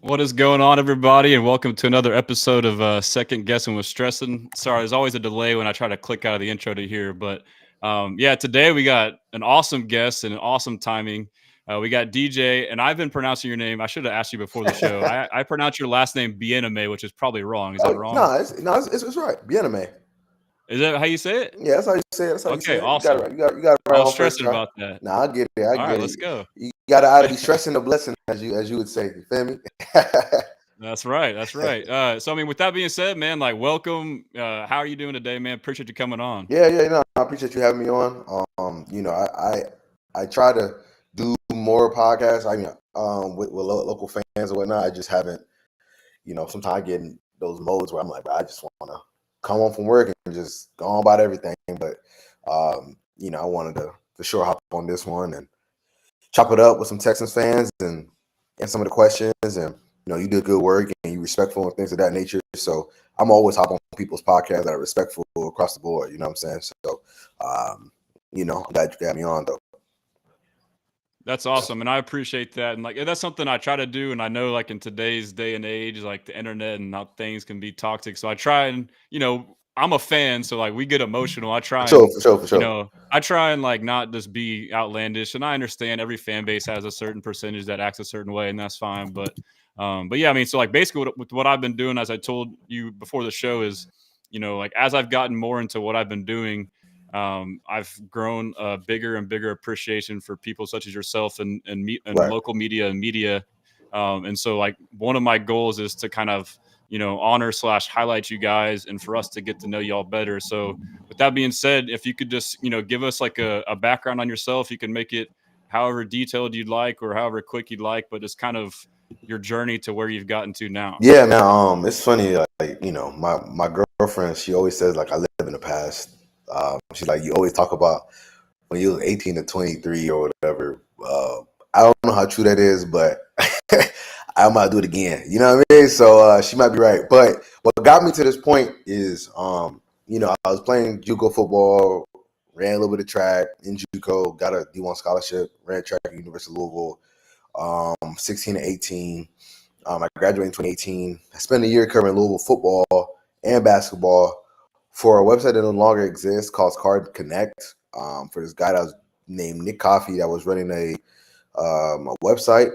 What is going on, everybody, and welcome to another episode of Second Guessing with Stressing. Sorry, there's always a delay when I try to click out of the intro to here, but today we got an awesome guest and an awesome timing. We got DJ, and I've been pronouncing your name. I should have asked you before the show. I pronounce your last name Bien-Aime, which is probably wrong. Is that Oh wrong? no, it's right. Bien-Aime. Is that how you say it? Yeah, that's how you say it. That's how you Okay, say it. You got it awesome. right. You got it I right was on first stressing try. about that. Nah, I get it. I All right, get let's it. go. You gotta either be stressing the blessing, as you would say. You feel me? That's right. That's right. So, I mean, with that being said, man, like, welcome. How are you doing today, man? Appreciate you coming on. Yeah. No, I appreciate you having me on. I try to do more podcasts. I mean, with local fans or whatnot. I just haven't. Sometimes I get in those modes where I'm like, bro, I just want to come home from work and just go on about everything. But I wanted to for sure hop on this one and chop it up with some Texans fans and some of the questions. And you do good work and you respectful and things of that nature. So I'm always hop on people's podcasts that are respectful across the board. You know what I'm saying? So I'm glad you got me on though. That's awesome, and I appreciate that. And like that's something I try to do. And I know, like in today's day and age, like the internet and how things can be toxic. So I try and I'm a fan, so like we get emotional. I For try sure, and for sure, for sure. I try and like not just be outlandish. And I understand every fan base has a certain percentage that acts a certain way, and that's fine. But yeah, I mean, so like basically with what I've been doing, as I told you before the show, is like as I've gotten more into what I've been doing. I've grown a bigger and bigger appreciation for people such as yourself and Right. local media and media. And so, like, one of my goals is to kind of, honor / highlight you guys and for us to get to know y'all better. So, with that being said, if you could just, give us like a background on yourself, you can make it however detailed you'd like or however quick you'd like, but it's kind of your journey to where you've gotten to now. Yeah, man. It's funny. Like, my girlfriend, she always says like I live in the past. She's like, you always talk about when you was 18 to 23 or whatever. I don't know how true that is, but I might do it again. You know what I mean? So she might be right. But what got me to this point is, I was playing JUCO football, ran a little bit of track in JUCO, got a D1 scholarship, ran track at University of Louisville, 16 to 18. I graduated in 2018. I spent a year covering Louisville football and basketball for a website that no longer exists called Card Connect. For this guy that was named Nick Coffey that was running a website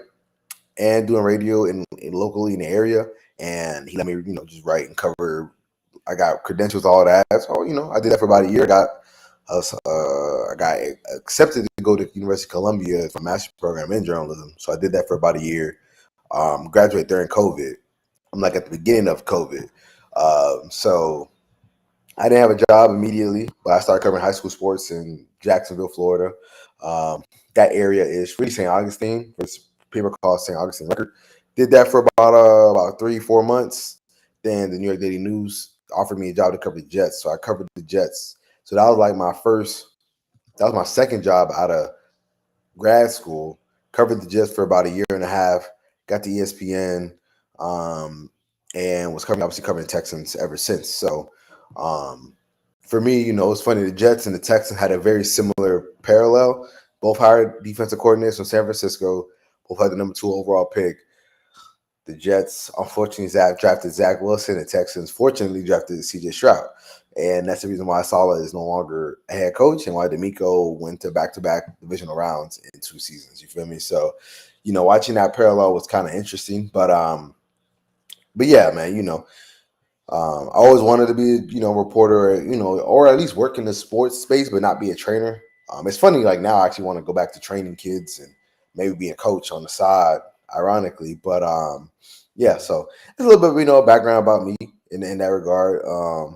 and doing radio in locally in the area, and he let me just write and cover. I got credentials, all that. So I did that for about a year. I got accepted to go to University of Columbia for a master's program in journalism. So I did that for about a year. Graduated during COVID. I'm like at the beginning of COVID. So I didn't have a job immediately, but I started covering high school sports in Jacksonville, Florida. That area is really St. Augustine. It's people call St. Augustine Record. Did that for about 3-4 months. Then the New York Daily News offered me a job to cover the Jets, so I covered the Jets. So that was like that was my second job out of grad school. Covered the Jets for about a year and a half. Got to ESPN, and was obviously covering the Texans ever since. So for me, it's funny. The Jets and the Texans had a very similar parallel. Both hired defensive coordinators from San Francisco. Both had the number 2 overall pick. The Jets, unfortunately, drafted Zach Wilson. The Texans, fortunately, drafted CJ Stroud. And that's the reason why Saleh is no longer a head coach and why D'Amico went to back-to-back divisional rounds in 2 seasons. You feel me? So, watching that parallel was kind of interesting. But yeah, man, I always wanted to be, a reporter, or at least work in the sports space, but not be a trainer. It's funny, like now I actually want to go back to training kids and maybe be a coach on the side, ironically. But yeah, so it's a little bit, background about me in that regard,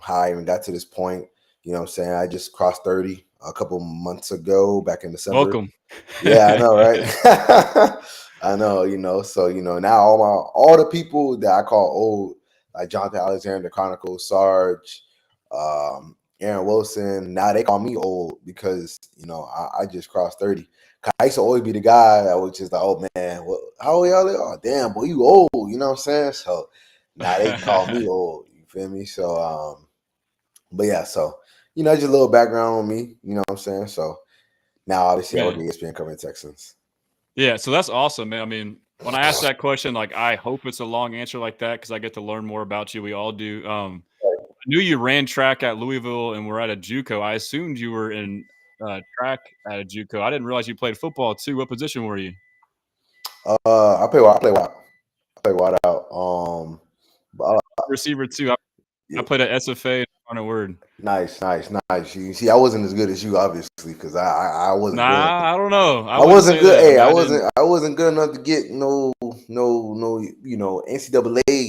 how I even got to this point. You know what I'm saying? I just crossed 30 a couple months ago, back in December. Welcome. Yeah, I know, right? I know, so, now all the people that I call old, like Jonathan Alexander, Chronicles, Sarge, Aaron Wilson. Now they call me old because I just crossed 30. I used to always be the guy that was just like, oh man, how old y'all? Oh damn, boy, you old. You know what I'm saying? So now they call me old. You feel me? So but yeah, so just a little background on me. You know what I'm saying? So now obviously I work at ESPN covering Texans. Yeah, so that's awesome, man. I mean, when I ask that question, like I hope it's a long answer like that because I get to learn more about you. We all do. I knew you ran track at Louisville and were at a JUCO. I assumed you were in track at a JUCO. I didn't realize you played football too. What position were you? I play wide. I play wide out. But, Receiver too. I yeah. played at SFA. On a word. Nice. You see, I wasn't as good as you, obviously, because I wasn't good. Nah, I don't know. I I wouldn't wasn't say good. that. I Hey, mean, I didn't. I wasn't good enough to get no, NCAA.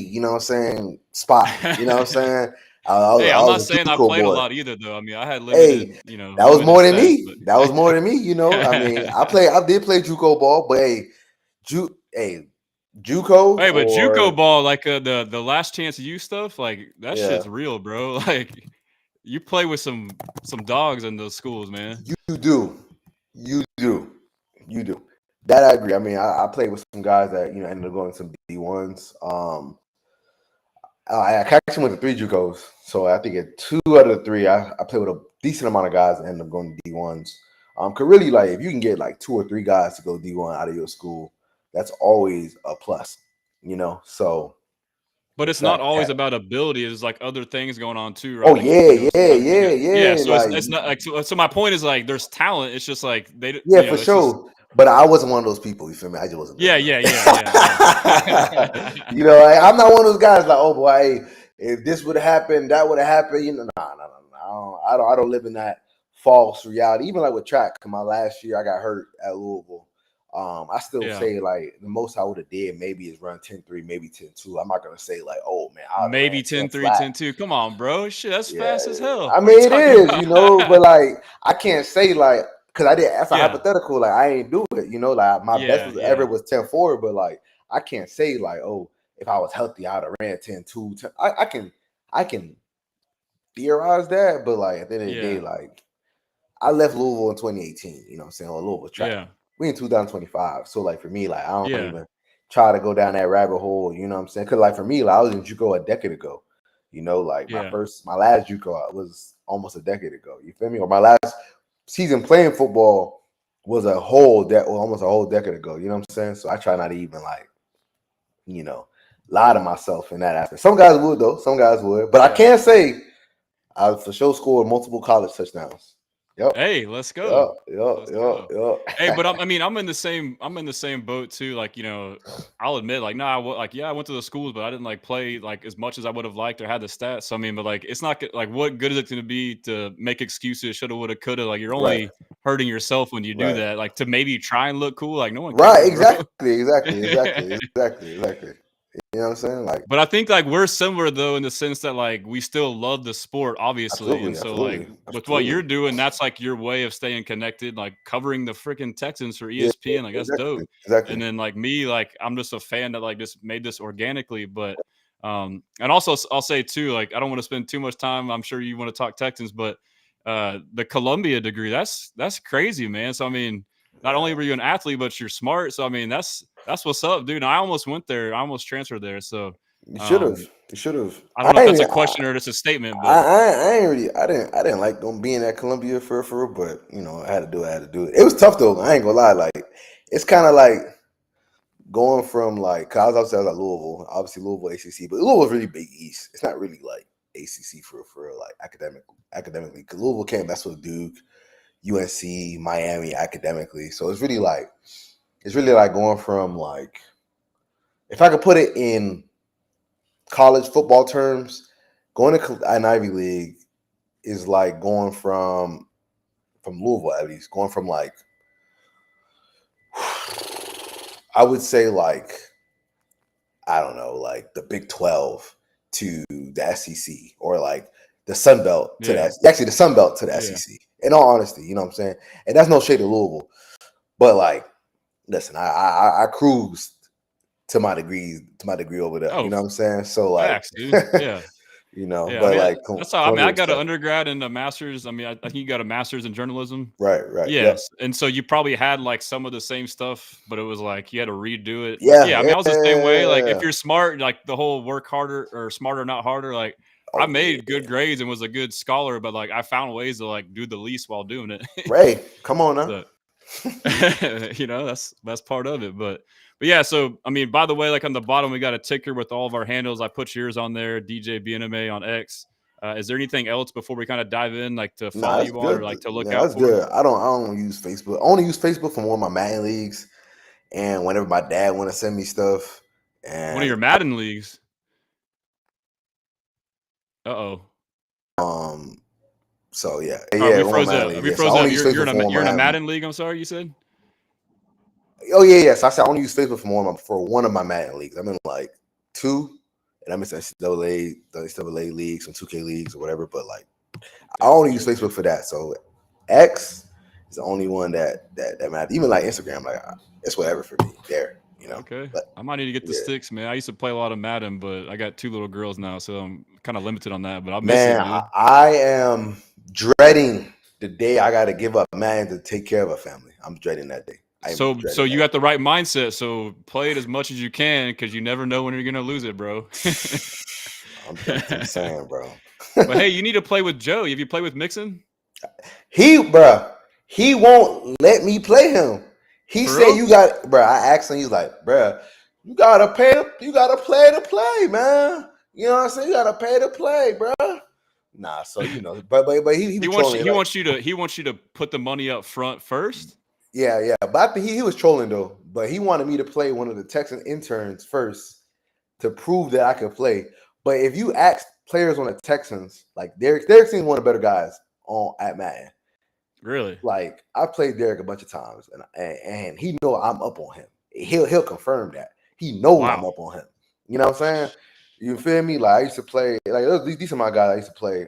You know what I'm saying? Spot. You know what I'm saying? Hey, I I'm not was a saying I JUCO played a boy. lot either, though. I mean, I had Hey, limited, that was limited more than stats, me. That was more than me. I mean, I did play JUCO ball, but JUCO Hey, but JUCO or ball, like the last chance you stuff, like that yeah, shit's real, bro. Like you play with some dogs in those schools, man. you do, you do, you do. That I agree. I mean, I played with some guys that ended up going to some D1s. I actually went to 3 JUCOs, so I think at 2 out of the 3, I played with a decent amount of guys that ended up going to D1s. Cause really, like if you can get like 2 or 3 guys to go D1 out of your school, that's always a plus. So But with it's not that, always about ability. It's like other things going on too, oh right? Like yeah, so like yeah. So like it's not like so my point is like there's talent. It's just like they yeah, for it's just sure. But I wasn't one of those people. You feel me? I just wasn't good yeah enough. yeah yeah yeah yeah. I'm not one of those guys like, oh boy, hey, if this would have happened, that would have happened. Nah. I don't live in that false reality. Even like with track, my last year I got hurt at Louisville. I still Yeah. say like the most I would have did maybe is run 10.3, maybe 10.2. I'm not gonna say like, oh man, I would have ran Maybe 10 10-3, flat. 10-2. Come on, bro. Shit, that's Yeah, fast as hell. I What are you mean it talking is, but about? like I can't say like because I did. That's a Yeah. hypothetical. Like I ain't do it. Like my best Yeah, was yeah. ever was 10.4, but like I can't say like, oh, if I was healthy, I'd have ran 10.2. I can theorize that, but like at the end of the day, Yeah. like I left Louisville in 2018. You know what I'm saying? Or Louisville track. Yeah. We in 2025. So like for me, like I don't Yeah. even try to go down that rabbit hole. You know what I'm saying? Because like for me, like I was in JUCO a decade ago. Like Yeah. my last JUCO was almost a decade ago. You feel me? Or my last season playing football was almost a whole decade ago. You know what I'm saying? So I try not to even like, lie to myself in that aspect. Some guys would though. Some guys would, but I Yeah. can't say I for sure scored multiple college touchdowns. Yep. Hey, let's Yep. go. Yep. Let's Yep. go. Yep. Hey, but I'm in the same boat too. Like, I'll admit, like, I went to the schools, but I didn't like play like as much as I would have liked or had the stats. So I mean, but like, it's not like what good is it going to be to make excuses, shoulda, woulda, coulda? Like, you're Right. only hurting yourself when you do Right. that. Like, to maybe try and look cool. Like, no one Right. cares, bro. Exactly. You know what I'm saying? Like But I think like we're similar though in the sense that like we still love the sport, obviously. And so like with what you're doing, that's like your way of staying connected, like covering the freaking Texans for Yeah. ESPN. Like that's dope. Exactly. And then like me, like I'm just a fan that like just made this organically. But and also I'll say too, like I don't want to spend too much time. I'm sure you want to talk Texans, but the Columbia degree, that's crazy, man. So I mean, not only were you an athlete, but you're smart. So I mean, that's what's up, dude. And I almost went there. I almost transferred there. So You should have. You should have. I don't know if that's a question or just a statement, but I ain't really. I didn't like them being at Columbia for real, but I had to do it. I had to do it. It was tough though. I ain't gonna lie. Like it's kind of like going from like, cause I was at Louisville, obviously Louisville ACC, but Louisville's really big East. It's not really like ACC for real, like academically. Cause Louisville can't mess with Duke, UNC, Miami academically. So it's really like going from like, if I could put it in college football terms, going to an Ivy League is like going from Louisville at least, going from like, I would say like, I don't know, like the Big 12 to the SEC, or like the Sun Belt to yeah, the Sun Belt to the yeah, SEC. In all honesty, you know what I'm saying? And that's no shade to Louisville, but like, listen, I cruised to my degree over there. You oh, know what I'm saying? So like, facts, dude, yeah, yeah. I but mean, like that's how. I mean, Columbia I was got an tough. undergrad and a master's. I mean, I think you got a master's in journalism. Right. Yep. Yes, and so you probably had like some of the same stuff, but it was like you had to redo it. But Yeah. yeah, I mean, I was the same way. Like if Yeah. you're smart, like the whole work harder or smarter, not harder. Like I Oh made yeah. good grades and was a good scholar, but like I found ways to like do the least while doing it. Ray, come on now. So, That's part of it. But yeah, so I mean, by the way, like on the bottom, we got a ticker with all of our handles. I put yours on there, DJ Bien-Aime on X. Is there anything else before we kind of dive in, like to Nah, follow that's you on or good. like to look Yeah, out that's for? good. I don't use Facebook. I only use Facebook for one of my Madden leagues, and whenever my dad want to send me stuff, One of and your Madden leagues. Uh-oh. um, so yeah, Oh, yeah, we one of froze my Madden up. leagues. We Yeah, so I froze up. only use You're Facebook in for a one of you're in a my. Madden league. I'm sorry, you said. Oh yeah. So I said I only use Facebook for one of my Madden leagues. I'm in like two, and I'm in some NCAA leagues, some 2K leagues or whatever. But like, I only use Facebook for that. So X is the only one that matters. Even like Instagram, like it's whatever for me there, Okay. But I might need to get the yeah, sticks, man. I used to play a lot of Madden, but I got 2 little girls now, so I'm kind of limited on that. But I miss it, man, dude. I am dreading the day I got to give up man to take care of a family. I'm dreading that day. I'm So dreading you that. got the right mindset. So play it as much as you can because you never know when you're gonna lose it, bro. I'm saying, bro. But hey, you need to play with Joe. Have you played with Mixon? He won't let me play him. He For said real? you got, bruh. I asked him. He's like, bruh, you gotta pay. You gotta play to play, man. You know what I'm saying? You gotta pay to play, bruh. Nah, so but he He was wants you. trolling. He Like, wants you to. He wants you to put the money up front first. yeah. But I think he was trolling though. But he wanted me to play one of the Texan interns first to prove that I could play. But if you ask players on the Texans, like Derek's one of the better guys on at Madden. Really? Like I played Derek a bunch of times, and he know I'm up on him. He'll confirm that. He knows I'm Wow. up on him. You know what I'm saying? You feel me? Like I used to play. Like these are my guys I used to play.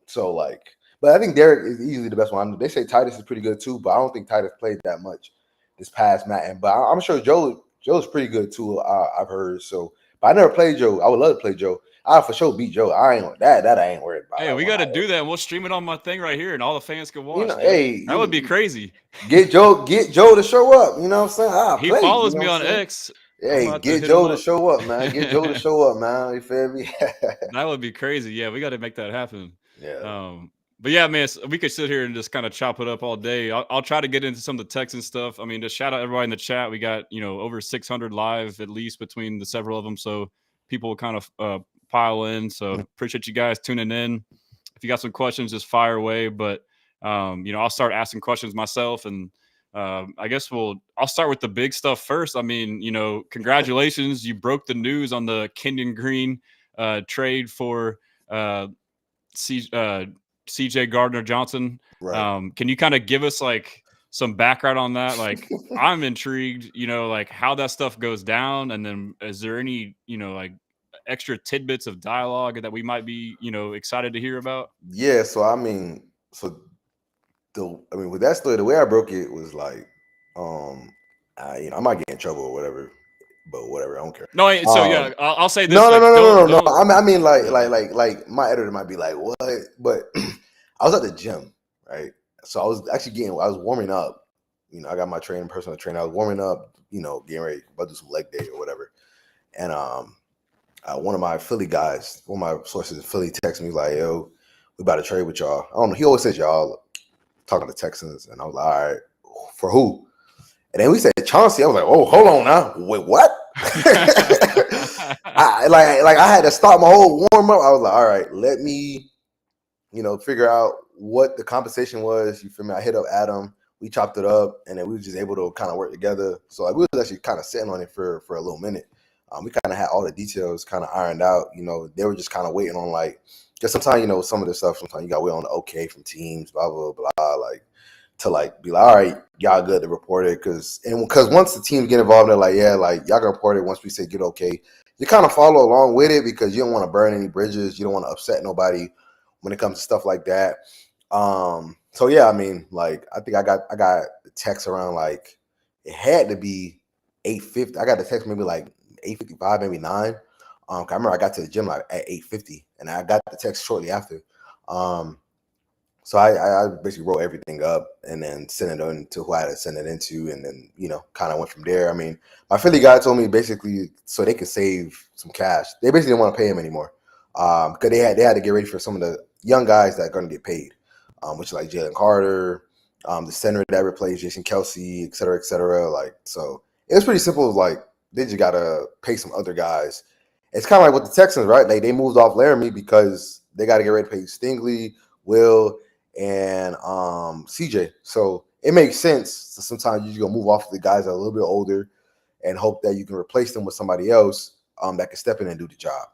So like, but I think Derek is easily the best one. They say Titus is pretty good too, but I don't think Titus played that much this past Madden. But I'm sure Joe's pretty good too. I've heard so, but I never played Joe. I would love to play Joe. I for sure beat Joe. I ain't that I ain't worried about. Hey, That we one. got to do that, and we'll stream it on my thing right here, and all the fans can watch, dude. Hey, That would be crazy. get Joe to show up. You know what I'm saying? I'll He play. You follows know me what on I'm saying? X. I'm Hey, about to get hit him Joe to up. show up, man. Get Joe to show up, man. You feel me? That would be crazy. Yeah, we got to make that happen. Yeah. But yeah, man, we could sit here and just kind of chop it up all day. I'll try to get into some of the Texan stuff. I mean, just shout out everybody in the chat. We got over 600 live at least between the several of them, so people will kind of pile in. So appreciate you guys tuning in. If you got some questions, just fire away. But I'll start asking questions myself, and I guess I'll start with the big stuff first. I mean, congratulations, you broke the news on the Kenyon Green trade for CJ Gardner-Johnson. Right. Can you kind of give us like some background on that? Like, I'm intrigued, like how that stuff goes down, and then is there any like extra tidbits of dialogue that we might be excited to hear about? Yeah. So I mean, with that story, the way I broke it was like, I might get in trouble or whatever, but whatever, I don't care. No, so yeah, I'll say this: No, no, like, no, no, no, no. don't. I mean, Yeah. like my editor might be like, "What?" But I was at the gym, right? So I was actually I was warming up. I got my personal trainer. I was warming up, getting ready about to do some leg day or whatever. And one of my Philly guys, one of my sources in Philly, texted me like, "Yo, we about to trade with y'all." I don't know. He always says y'all talking to Texans, and I was like, "All right, for who?" And then we said Chauncey. I was like, "Oh, hold on now. Wait, what?" I had to stop my whole warm up. I was like, "All right, let me, figure out what the compensation was." You feel me? I hit up Adam. We chopped it up, and then we were just able to kind of work together. So like, we was actually kind of sitting on it for a little minute. We kind of had all the details kind of ironed out. They were just kind of waiting on like, just sometimes some of this stuff. Sometimes you got to wait on the okay from teams, blah blah blah, like to like be like, all right, y'all good to report it, because once the teams get involved, they're like, yeah, like y'all can report it once we say get okay. You kind of follow along with it because you don't want to burn any bridges. You don't want to upset nobody when it comes to stuff like that. So yeah, I mean, like I think I got the text around like it had to be 8:50. I got the text maybe like 8:55, maybe 9. I remember I got to the gym like at 8:50, and I got the text shortly after. So I basically wrote everything up and then sent it on to who I had to send it into, and then kind of went from there. I mean, my Philly guy told me basically so they could save some cash. They basically didn't want to pay him anymore because they had to get ready for some of the young guys that are going to get paid, which is like Jalen Carter, the center that replaced Jason Kelsey, et cetera, et cetera. Like, so it was pretty simple. Like, they just gotta pay some other guys. It's kind of like with the Texans, right? Like, they moved off Laremy because they got to get ready to pay Stingley, Will, and CJ. So it makes sense. So sometimes you just gonna move off the guys that are a little bit older and hope that you can replace them with somebody else that can step in and do the job.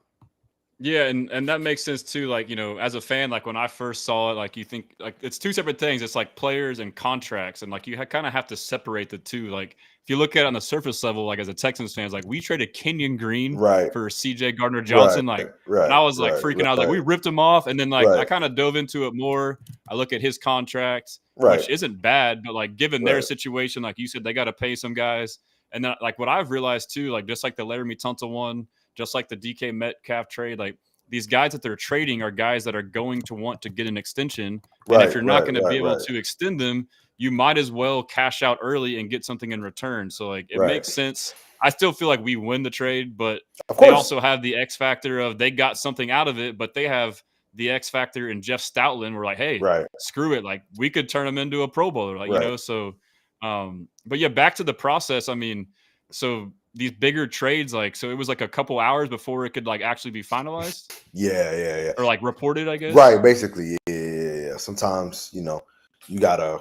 Yeah, and that makes sense too. Like, as a fan, like when I first saw it, like you think like it's two separate things. It's like players and contracts, and like you kind of have to separate the two. Like if you look at it on the surface level, like as a Texans fans, like we traded Kenyon Green Right, for CJ Gardner-Johnson, right, like, and right, I was like right, freaking out. I was like, we right, ripped him off, and then like I right, kind of dove into it more. I look at his contract, right, which isn't bad, but like given their right, situation, like you said, they got to pay some guys, and then like what I've realized too, like just like the Laremy Tunsil one, just like the DK Metcalf trade, like these guys that they're trading are guys that are going to want to get an extension. And if right, you're not right, going to be right, able right, to extend them, you might as well cash out early and get something in return. So like it right. makes sense. I still feel like we win the trade, but Of they course, also have the X factor of they got something out of it, but they have the X factor in Jeff Stoutland. We're like, hey, right, screw it. Like we could turn him into a Pro Bowler, like, right. so but yeah, back to the process. I mean, so these bigger trades, like, so it was like a couple hours before it could like actually be finalized Yeah, yeah, yeah. or like reported, I guess. Right, basically, yeah. Sometimes, you gotta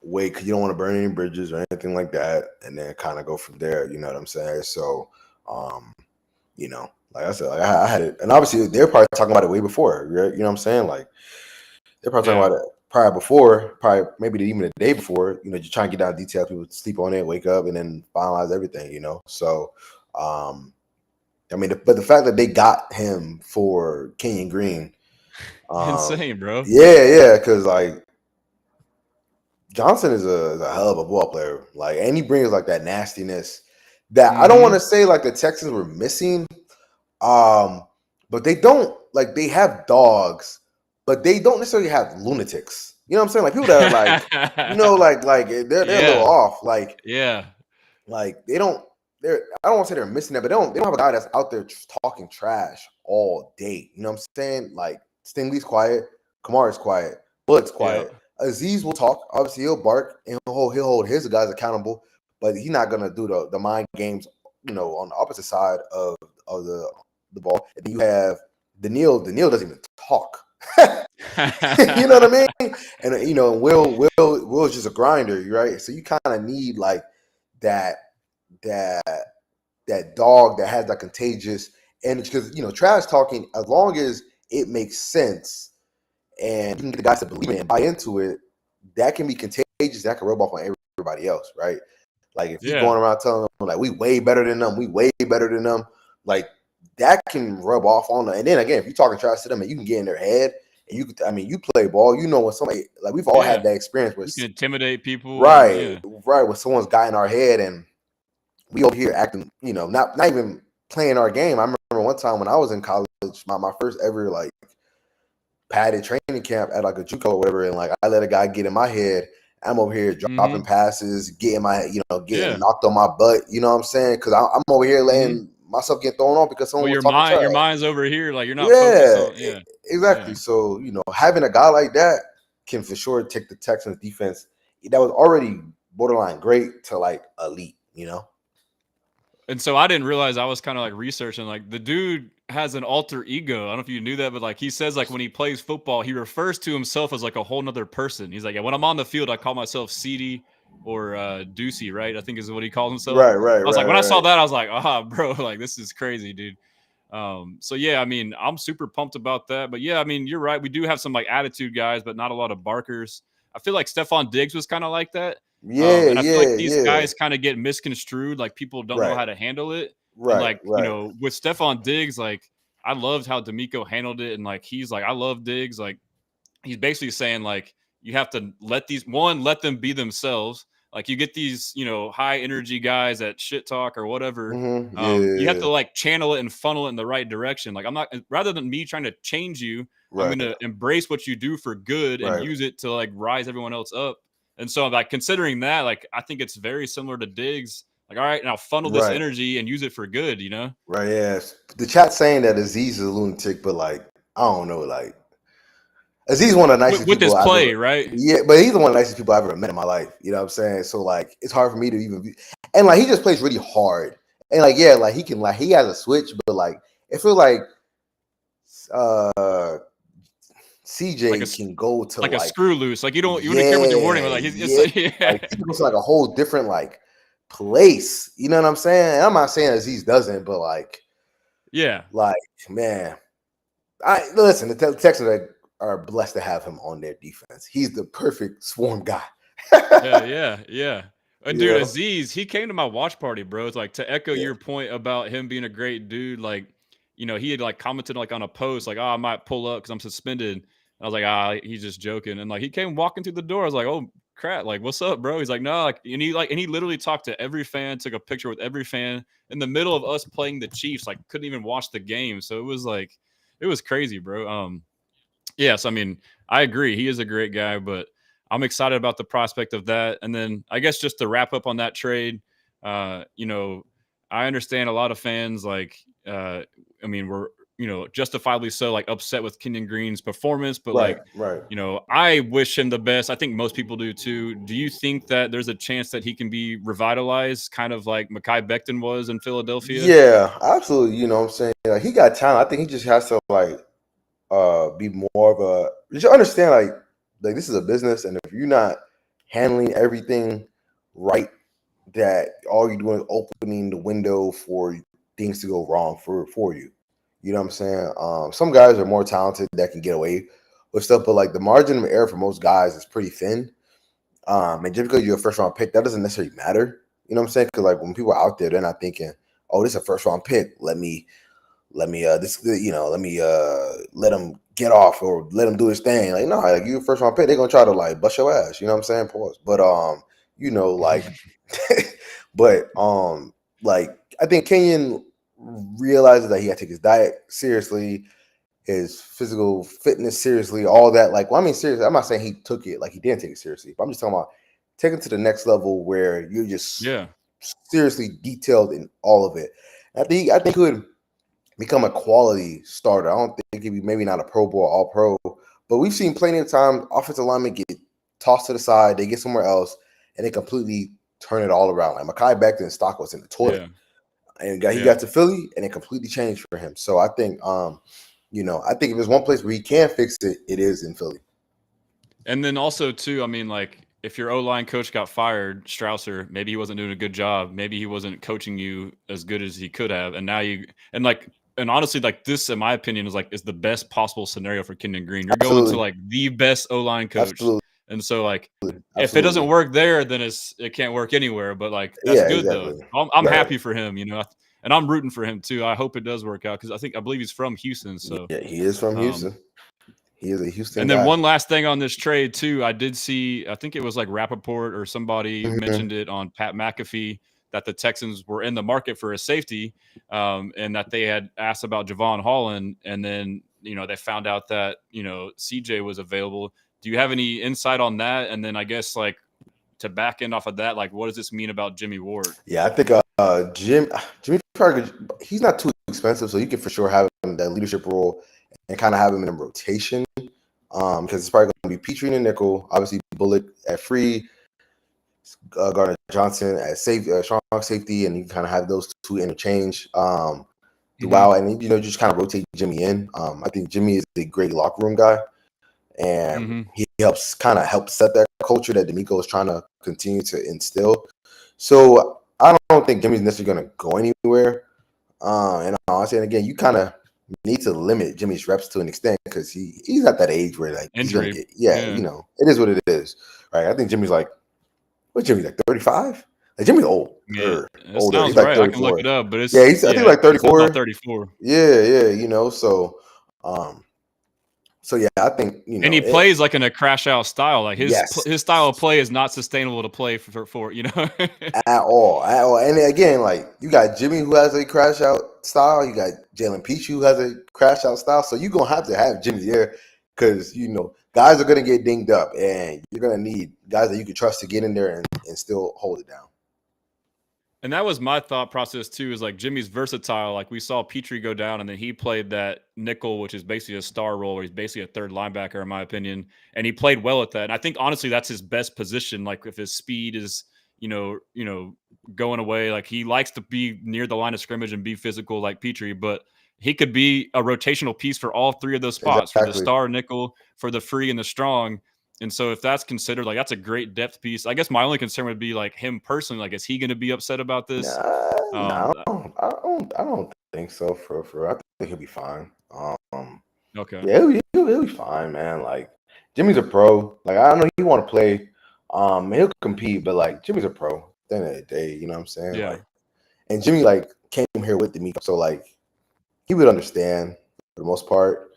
wait because you don't want to burn any bridges or anything like that, and then kind of go from there. You know what I'm saying? So, um, like I said, like I had it, and obviously they're probably talking about it way before, right? You know what I'm saying? Like they're probably talking Yeah. about it prior before, probably maybe even the day before. Just trying to get down details. People sleep on it, wake up, and then finalize everything. So, I mean, but the fact that they got him for Kenyon Green, Insane, bro. yeah, because like Johnson is a hell of a ball player. Like, and he brings like that nastiness that I don't want to Mhm. say like the Texans were missing. But they don't like they have dogs, but they don't necessarily have lunatics. You know what I'm saying? Like people that are like, like they're a little Yeah. off. Like Yeah. they don't. I don't want to say they're missing that, but they don't have a guy that's out there talking trash all day. You know what I'm saying? Like Stingley's quiet, Kamara's quiet, Bullock's Yeah. quiet. Aziz will talk. Obviously, he'll bark and he'll hold his guys accountable, but he's not gonna do the mind games. On the opposite side of the ball. And then you have Daniil. Daniil doesn't even talk. You know what I mean? And Will's just a grinder, right? So you kind of need like that that that dog that has that contagious energy because trash talking, as long as it makes sense and you can get the guys to believe it and buy into it, that can be contagious. That can rub off on everybody else, right? Like if you Yeah. going around telling them like we way better than them, we way better than them, like that can rub off on them. And then again, if you're talking trash to them and you can get in their head and you play ball, when somebody, like we've all had Yeah. that experience with You can intimidate people and right, yeah. right, when someone's got in our head and we over here acting, not even playing our game. I remember one time when I was in college, my first ever like padded training camp at like a JUCO or whatever, and like I let a guy get in my head. I'm over here dropping Mhm. passes, getting getting Yeah. knocked on my butt. You know what I'm saying? Because I'm over here Mhm. letting myself get thrown off because Well, someone was talking your trash. mind's over here, like you're not focused Yeah, on yeah. exactly. Yeah. So having a guy like that can for sure take the Texans defense that was already borderline great to like elite. And so I didn't realize I was kind of like researching like the dude has an alter ego. I don't know if you knew that, but like he says like when he plays football, he refers to himself as like a whole nother person. He's like, yeah, when I'm on the field, I call myself CD or Deucey, right? I think is what he calls himself. Right, right, I was like, right, when I saw right, that, I was like, bro, like this is crazy, dude. So yeah, I mean, I'm super pumped about that. But yeah, I mean, you're right. We do have some like attitude guys, but not a lot of barkers. I feel like Stephon Diggs was kind of like that. Yeah, And I feel like yeah, these yeah. guys kind of get misconstrued. Like people don't know Right, how to handle it. And right, like, right, with Stephon Diggs, like I loved how D'Amico handled it. And like, he's like, I love Diggs. Like he's basically saying like, you have to let them be themselves. Like you get these, high energy guys that shit talk or whatever. You have yeah, to like channel it and funnel it in the right direction. Like I'm not, rather than me trying to change you, I'm right, going to embrace what you do for good and right, use it to like rise everyone else up. And so like considering that, like I think it's very similar to Diggs. Like, all right, now funnel this right, energy and use it for good, right. Yeah, the chat saying that Aziz is a lunatic, but like I don't know, like Aziz one of the nicest with people his I've play, ever. right? Yeah, but he's one of the nicest people I've ever met in my life. You know what I'm saying? So like, it's hard for me to even be. And like, he just plays really hard. And like, yeah, like he has a switch, but like, it feels like Like CJ can go to like a like, screw loose. Like you wouldn't care what you're wording, yeah, but like yeah, yeah. like he goes to like a whole different like place. You know what I'm saying? And I'm not saying Aziz doesn't, but Yeah. like man, I listen. The Texans are blessed to have him on their defense. He's the perfect swarm guy. Yeah. And You dude, know? Aziz, he came to my watch party, bro. It's like to echo Yeah. your point about him being a great dude. Like, he had like commented like on a post, like, "Oh, I might pull up because I'm suspended." And I was like, he's just joking. And like he came walking through the door. I was like, "Oh crap! Like, what's up, bro?" He's like, "No," and he literally talked to every fan, took a picture with every fan in the middle of us playing the Chiefs. Like, couldn't even watch the game. So it was crazy, bro. Yes, I mean, I agree. He is a great guy, but I'm excited about the prospect of that. And then I guess just to wrap up on that trade, I understand a lot of fans I mean, we're justifiably so like upset with Kenyon Green's performance, but Right. Right. I wish him the best. I think most people do too. Do you think that there's a chance that he can be revitalized, kind of like Mekhi Becton was in Philadelphia? Yeah, absolutely. You know what I'm saying? Like he got talent. I think he just has to be more of a you should understand like this is a business, and if you're not handling everything right, that all you're doing is opening the window for things to go wrong for you. You know what I'm saying? Some guys are more talented that can get away with stuff, but like the margin of error for most guys is pretty thin. And just because you're a first round pick, that doesn't necessarily matter. You know what I'm saying? Because like when people are out there, they're not thinking, "Oh, this is a first round pick. Let him get off or let him do his thing." Like, no, like you first round pick, they're gonna try to like bust your ass. You know what I'm saying? Pause. But like but like I think Kenyon realizes that he had to take his diet seriously, his physical fitness seriously, all that. Like, well, I mean, seriously, I'm not saying he took it like he didn't take it seriously, but I'm just talking about taking it to the next level where you're just Yeah. seriously detailed in all of it. I think he would become a quality starter. I don't think he'd be maybe not a Pro Bowl, All Pro, but we've seen plenty of times offensive linemen get tossed to the side, they get somewhere else, and they completely turn it all around. Like Mekhi Becton's stock was in the toilet, Yeah. and he Yeah. got to Philly, and it completely changed for him. So I think, I think if there's one place where he can fix it, it is in Philly. And then also too, I mean, like if your O line coach got fired, Strausser, maybe he wasn't doing a good job. Maybe he wasn't coaching you as good as he could have. And now and honestly, like this, in my opinion, is the best possible scenario for Kenyon Green. You're going to Absolutely, like the best O line coach. absolutely, And so like if it doesn't absolutely. work there, then it can't work anywhere. But like that's Yeah, good though. exactly. I'm Right. happy for him, and I'm rooting for him too. I hope it does work out because I believe he's from Houston. So Yeah, he is from um Houston. He is a Houston and then guy. one last thing on this trade too, I did see. I think it was like Rappaport or somebody Mm-hmm. mentioned it on Pat McAfee that the Texans were in the market for a safety, and that they had asked about Javon Holland, and then they found out that CJ was available. Do you have any insight on that? And then I guess like to back end off of that, like what does this mean about Jimmy Ward? Yeah, I think Jimmy Carter, he's not too expensive, so you can for sure have him in that leadership role and kind of have him in a rotation. Because it's probably going to be Petrie in the nickel, obviously Bullock at free, Gardner-Johnson at strong safety, and you kind of have those two interchange throughout, and just kind of rotate Jimmy in. I think Jimmy is a great locker room guy, and he helps set that culture that D'Amico is trying to continue to instill. So I don't think Jimmy's necessarily going to go anywhere. And honestly, and again, you kind of need to limit Jimmy's reps to an extent because he's at that age where like he's going to Injury, get, yeah. it is what it is, right? I think Jimmy's like, what Jimmy's like 35? Like Jimmy's old, Yeah, it older. He's sounds like right. I can look 34. it up, but Yeah, I think like it says about 34. 34. Yeah. Um, so yeah, I think And he plays like in a crash out style. Like yes, his style of play is not sustainable to play for. at all. And again, like you got Jimmy who has a crash out style, you got Jalen Peach who has a crash out style. So you're gonna have to have Jimmy there because guys are gonna get dinged up, and you're gonna need guys that you can trust to get in there and still hold it down. And that was my thought process too, is like Jimmy's versatile. Like we saw Petrie go down and then he played that nickel, which is basically a star role where he's basically a third linebacker, in my opinion. And he played well at that. And I think honestly that's his best position. Like if his speed is, going away, like he likes to be near the line of scrimmage and be physical like Petrie, but he could be a rotational piece for all three of those spots, for the Exactly. star nickel, for the free and the strong. And so if that's considered, like that's a great depth piece. I guess my only concern would be like him personally. Like, is he going to be upset about this? Nah, I don't think so. For I think he'll be fine. Okay. Yeah, he'll be fine, man. Like Jimmy's a pro. Like I know he want to play. He'll compete, but like Jimmy's a pro. At the end of the day, you know what I'm saying? Yeah. Like, and Jimmy like came here with me, so like he would understand for the most part.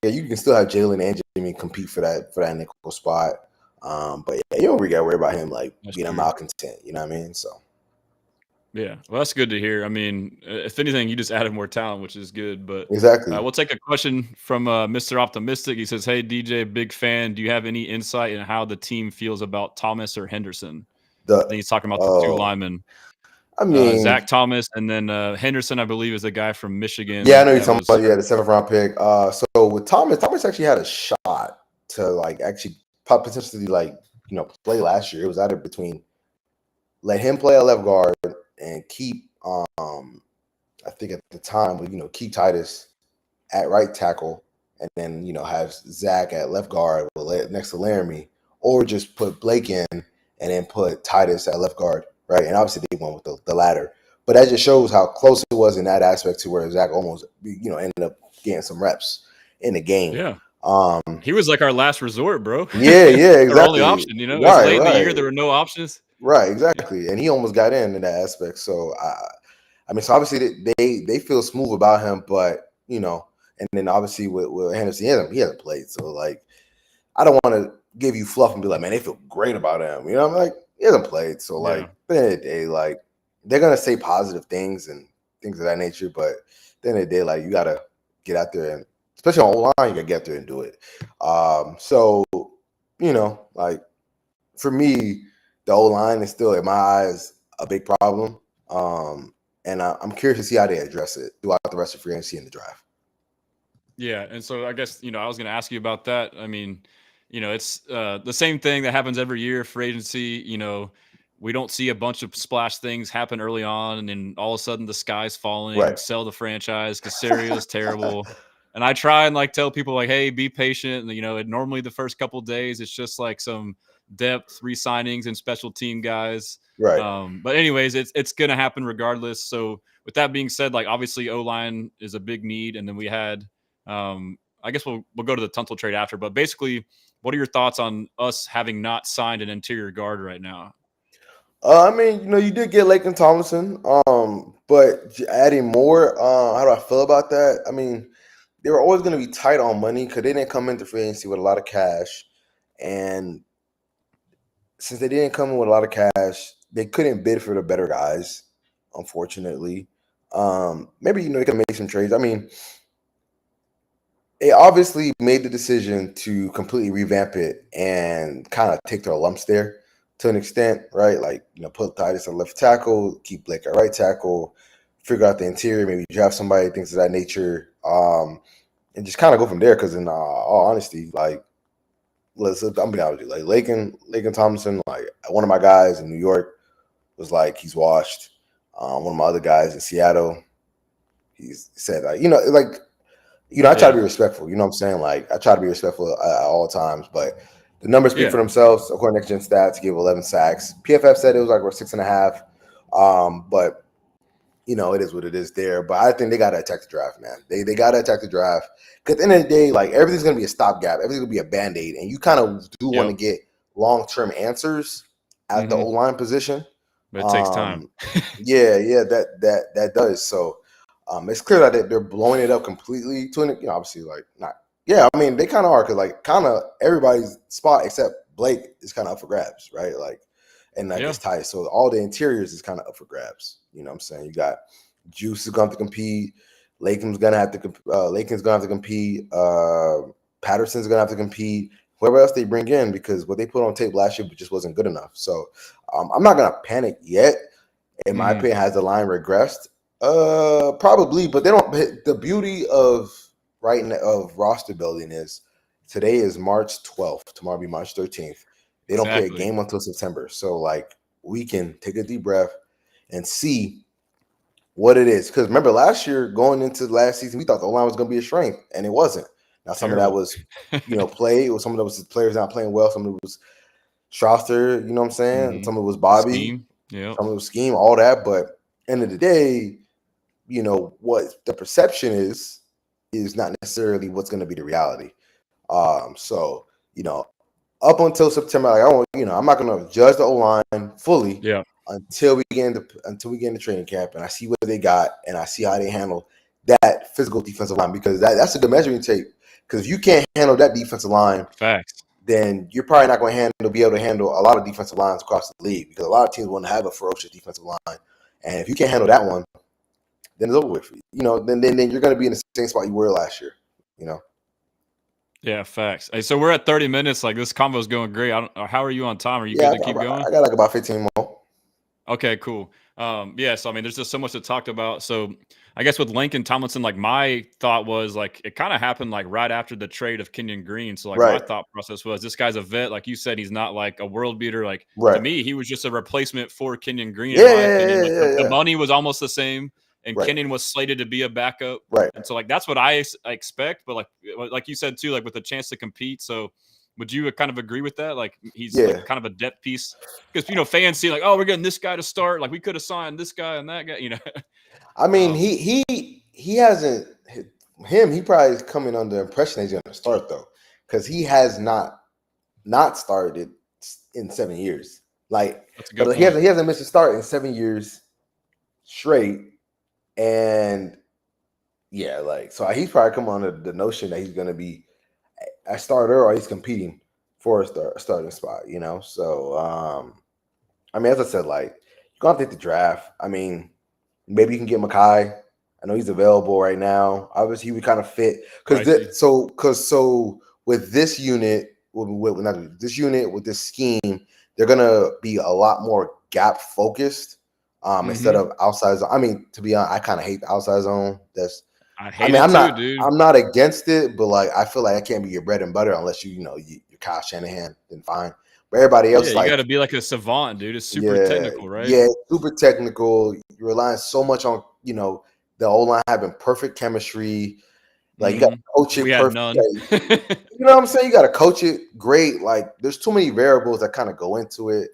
Yeah, you can still have Jalen and Jimmy compete for that nickel spot. But yeah, you don't really gotta worry about him like That's being a true. malcontent. You know what I mean? So Yeah. Well, that's good to hear. I mean, if anything, you just added more talent, which is good. But exactly. we'll take a question from Mr. Optimistic. He says, "Hey DJ, big fan. Do you have any insight in how the team feels about Thomas or Henderson?" I think he's talking about the two linemen. I mean, Zach Thomas, and then Henderson, I believe, is the guy from Michigan. yeah, I know you're talking about the 7th round pick. So with Thomas actually had a shot to like actually potentially like play last year. It was either between let him play at left guard and keep I think at the time we keep Titus at right tackle and then have Zach at left guard next to Laremy, or just put Blake in and then put Titus at left guard, right? And obviously they went with the latter. But that just shows how close it was in that aspect to where Zach almost, ended up getting some reps in the game. Yeah. He was like our last resort, bro. Yeah, exactly. Our only option, It was Right, late in the year. There were no options. Right, exactly. And he almost got in that aspect. So, I mean, so obviously they feel smooth about him, but, and then obviously with Henderson, he hasn't played. So, like, I don't want to give you fluff and be like, man, they feel great about him. I'm like, he hasn't played. So, like, at the end of the day, like, they're going to say positive things and things of that nature. But at the end of the day, like, you got to get out there and, especially on O-line, you got to get out there and do it. So, like, for me, the O-line is still, in my eyes, a big problem. And I'm curious to see how they address it throughout the rest of free agency and the draft. Yeah, and so I guess, I was going to ask you about that. I mean, it's the same thing that happens every year for agency. We don't see a bunch of splash things happen early on, and then all of a sudden the sky's falling, Right. Sell the franchise, Caserio is terrible. And I try and like tell people like, hey, be patient. And, normally the first couple of days, it's just like some depth re-signings and special team guys. Right. But anyways, it's going to happen regardless. So with that being said, like obviously O-line is a big need. And then we had, I guess we'll go to the Tunsil trade after, but basically, what are your thoughts on us having not signed an interior guard right now? I mean, you did get Laken Tomlinson, but adding more, how do I feel about that? I mean, they were always going to be tight on money because they didn't come into free agency with a lot of cash, and since they didn't come in with a lot of cash, they couldn't bid for the better guys, unfortunately. Maybe they can make some trades. I mean, they obviously made the decision to completely revamp it and kind of take their lumps there to an extent, right? Like, put Titus at left tackle, keep Blake at right tackle, figure out the interior, maybe draft somebody, things of that nature, and just kind of go from there. Because in all honesty, like, I'm being honest with you, like Laken Thompson, like one of my guys in New York was like, he's washed. One of my other guys in Seattle, he said, like, I try to be respectful. You know what I'm saying? Like, I try to be respectful at all times, but the numbers speak for themselves. According to Next Gen Stats, he gave 11 sacks. PFF said it was like 6.5. But it is what it is there. But I think they got to attack the draft, man. They got to attack the draft. Because at the end of the day, like, everything's going to be a stopgap. Everything's going to be a Band-Aid. And you kind of do want to get long-term answers at the O-line position. But it takes time. yeah, that does. So it's clear that they're blowing it up completely to an, obviously, like, not. Yeah, I mean, they kind of are, because, like, kind of everybody's spot except Blake is kind of up for grabs, right? Like, and I guess Titus. So all the interiors is kind of up for grabs. You know what I'm saying? You got Juice is going to have to compete. Laken's going to have to compete. Patterson's going to have to compete. Whoever else they bring in, because what they put on tape last year just wasn't good enough. So I'm not going to panic yet. In my opinion, has the line regressed? Probably, but they don't. The beauty of roster building is today is March 12th. Tomorrow will be March 13th. They don't play a game until September, so like we can take a deep breath and see what it is. Because remember last year, going into last season, we thought the line was going to be a strength, and it wasn't. Now some of that was, play. Or some of it was the players not playing well. Some of it was Strasser, you know what I'm saying? Some of it was Bobby. Some of it was scheme, all that. But end of the day, what the perception is not necessarily what's going to be the reality. So up until September, I'm not going to judge the O-line fully until we get into training camp and I see what they got and I see how they handle that physical defensive line, because that's a good measuring tape. Because if you can't handle that defensive line, then you're probably not going to be able to handle a lot of defensive lines across the league, because a lot of teams want to have a ferocious defensive line, and if you can't handle that one, then it's over with. Then you're going to be in the same spot you were last year. Yeah, facts. Hey, so we're at 30 minutes. Like, this convo is going great. How are you on time? Are you good to keep going? I got like about 15 more. Okay, cool. So I mean, there's just so much to talk about. So I guess with Lincoln Tomlinson, like my thought was like it kind of happened like right after the trade of Kenyon Green. So like my thought process was, this guy's a vet. Like you said, he's not like a world beater. Like to me, he was just a replacement for Kenyon Green. In my opinion, the money was almost the same, and Kenyon was slated to be a backup. And so like that's what I expect. But like you said too, like with a chance to compete. So would you kind of agree with that? Like he's like kind of a depth piece, because fans see like, oh, we're getting this guy to start. Like we could have signed this guy and that guy. I mean, he hasn't. He probably is coming under the impression that he's going to start though, because he has not started in 7 years. Like, but he hasn't missed a start in 7 years straight, and so he's probably come under the notion that he's going to be a starter or he's competing for a starting spot. So I mean, as I said, like you're gonna have to hit the draft. I mean, maybe you can get Mekhi. I know he's available right now. Obviously, he would kind of fit so with this unit, with this scheme, they're gonna be a lot more gap focused instead of outside zone. I mean, to be honest, I kind of hate the outside zone. I'm not against it, but like I feel like that can't be your bread and butter unless you're Kyle Shanahan. Then fine. But everybody else, you got to be like a savant, dude. It's super technical, right? Yeah, super technical. You're relying so much on the O-line having perfect chemistry. Like you got to coach it perfect. None. You know what I'm saying? You got to coach it great. Like there's too many variables that kind of go into it.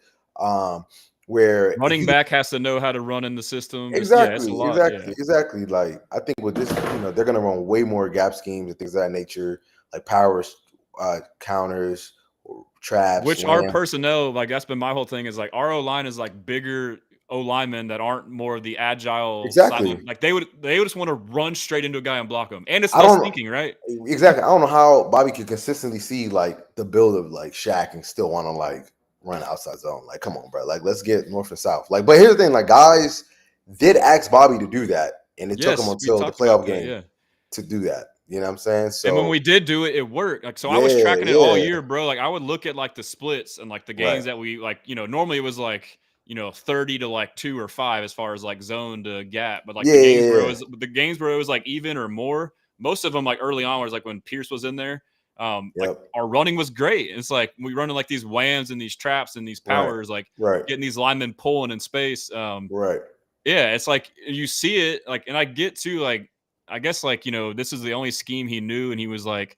Where running back has to know how to run in the system. Exactly. Like I think with this, they're gonna run way more gap schemes and things of that nature, like powers, counters, traps. Which our personnel, like that's been my whole thing, is like our O-line is like bigger O linemen that aren't more of the agile side. Like they would just want to run straight into a guy and block him, and it's less thinking, right? Exactly. I don't know how Bobby could consistently see like the build of like Shaq and still want to like run outside zone. Like, come on, bro. Like, let's get north and south. Like, but here's the thing: like, guys did ask Bobby to do that, and it took him until the playoff game to do that. You know what I'm saying? So, and when we did do it, it worked. Like, so I was tracking it all year, bro. Like, I would look at like the splits and like the games that we like. Normally it was like 30 to like 2 or 5 as far as like zone to gap, but like the games where it was like even or more. Most of them like early on was like when Pierce was in there. Like our running was great. It's like we running like these whams and these traps and these powers, getting these linemen pulling in space. It's like you see it like, and I get to like, I guess like, this is the only scheme he knew, and he was like,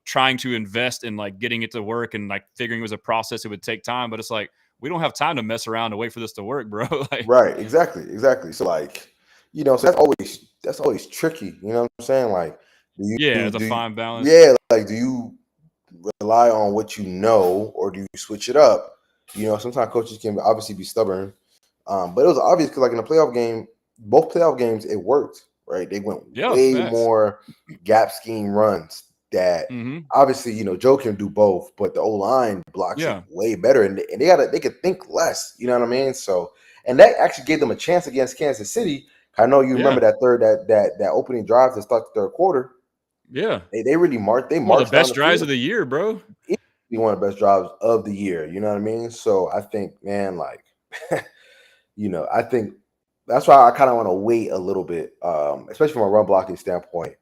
trying to invest in like getting it to work and like figuring it was a process. It would take time, but it's like we don't have time to mess around and wait for this to work, bro. Like, exactly. So like, so that's always tricky. You know what I'm saying? Like, it's a fine balance. Yeah, like do you rely on what you know or do you switch it up? Sometimes coaches can obviously be stubborn, but it was obvious because like in the playoff game, both playoff games, it worked, right? They went way more gap scheme runs that obviously Joe can do both, but the O-line blocks it way better, and they could think less. You know what I mean? So, and that actually gave them a chance against Kansas City. I know you remember that opening drive to start the third quarter. Yeah, they really marched. They marched. One of the best drives of the year, bro. One of the best drives of the year. You know what I mean? So I think, man, like, I think that's why I kind of want to wait a little bit, especially from a run blocking standpoint,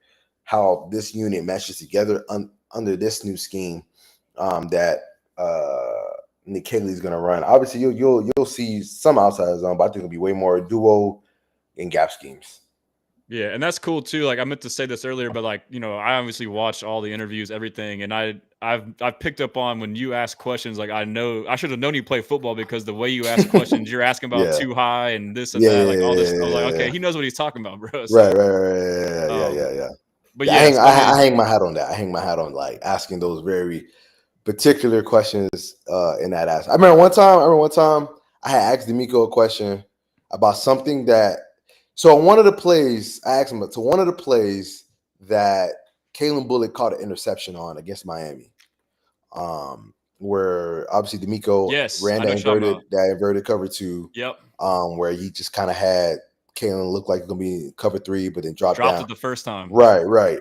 how this unit meshes together under this new scheme that Nick Caserio is going to run. Obviously, you'll see some outside zone, but I think it'll be way more duo and gap schemes. Yeah, and that's cool too. Like I meant to say this earlier, but like I obviously watched all the interviews, everything, and I've picked up on when you ask questions. Like I should have known you play football because the way you ask questions, you're asking about Yeah. too high and this and Yeah, that, yeah, like all this. yeah, I was like, yeah, okay, yeah. he knows what he's talking about, bro. So, Right. Yeah. But Yeah, yes, I mean, I hang my hat on that. I hang my hat on like asking those very particular questions in that aspect. I remember one time I had asked D'Amico a question about something that. So on one of the plays, I asked him. So one of the plays that Kalen Bullock caught an interception on against Miami, where obviously D'Amico yes, ran I know what you're talking about. that inverted cover two, Yep, where he just kind of had Kalen look like it's gonna be cover three, but then dropped dropped down. it the first time. Right.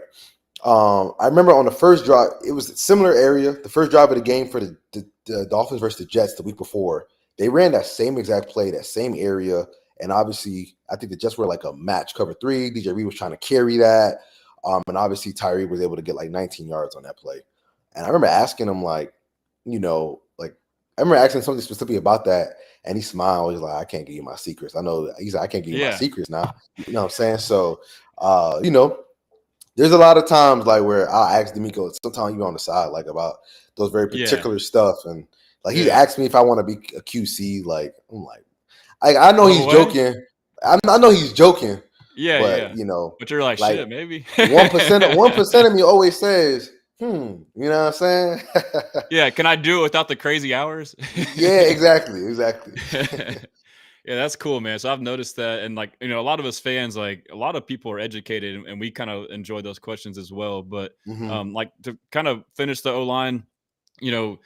I remember on the first drive, it was a similar area. The first drive of the game for the Dolphins versus the Jets the week before, they ran that same exact play, that same area. And obviously, I think the Jets were like a match cover three. DJ Reed was trying to carry that. And obviously, Tyree was able to get like 19 yards on that play. And I remember asking him, like, I remember asking something specifically about that. And he smiled. He's like, I can't give you my secrets. I know. He's like, I can't give you my secrets now. You know what I'm saying? So, there's a lot of times like where I'll ask D'Amico, sometimes even on the side, like about those very particular stuff. And like he asked me if I want to be a QC. Like, I'm like, I know he's joking. I know he's joking. Yeah. But But you're like shit, maybe 1% of me always says, you know what I'm saying? Yeah, can I do it without the crazy hours? Yeah, exactly. Yeah, that's cool, man. So I've noticed that, and like a lot of us fans, like a lot of people are educated, and we kind of enjoy those questions as well. But like to kind of finish the O line, you know,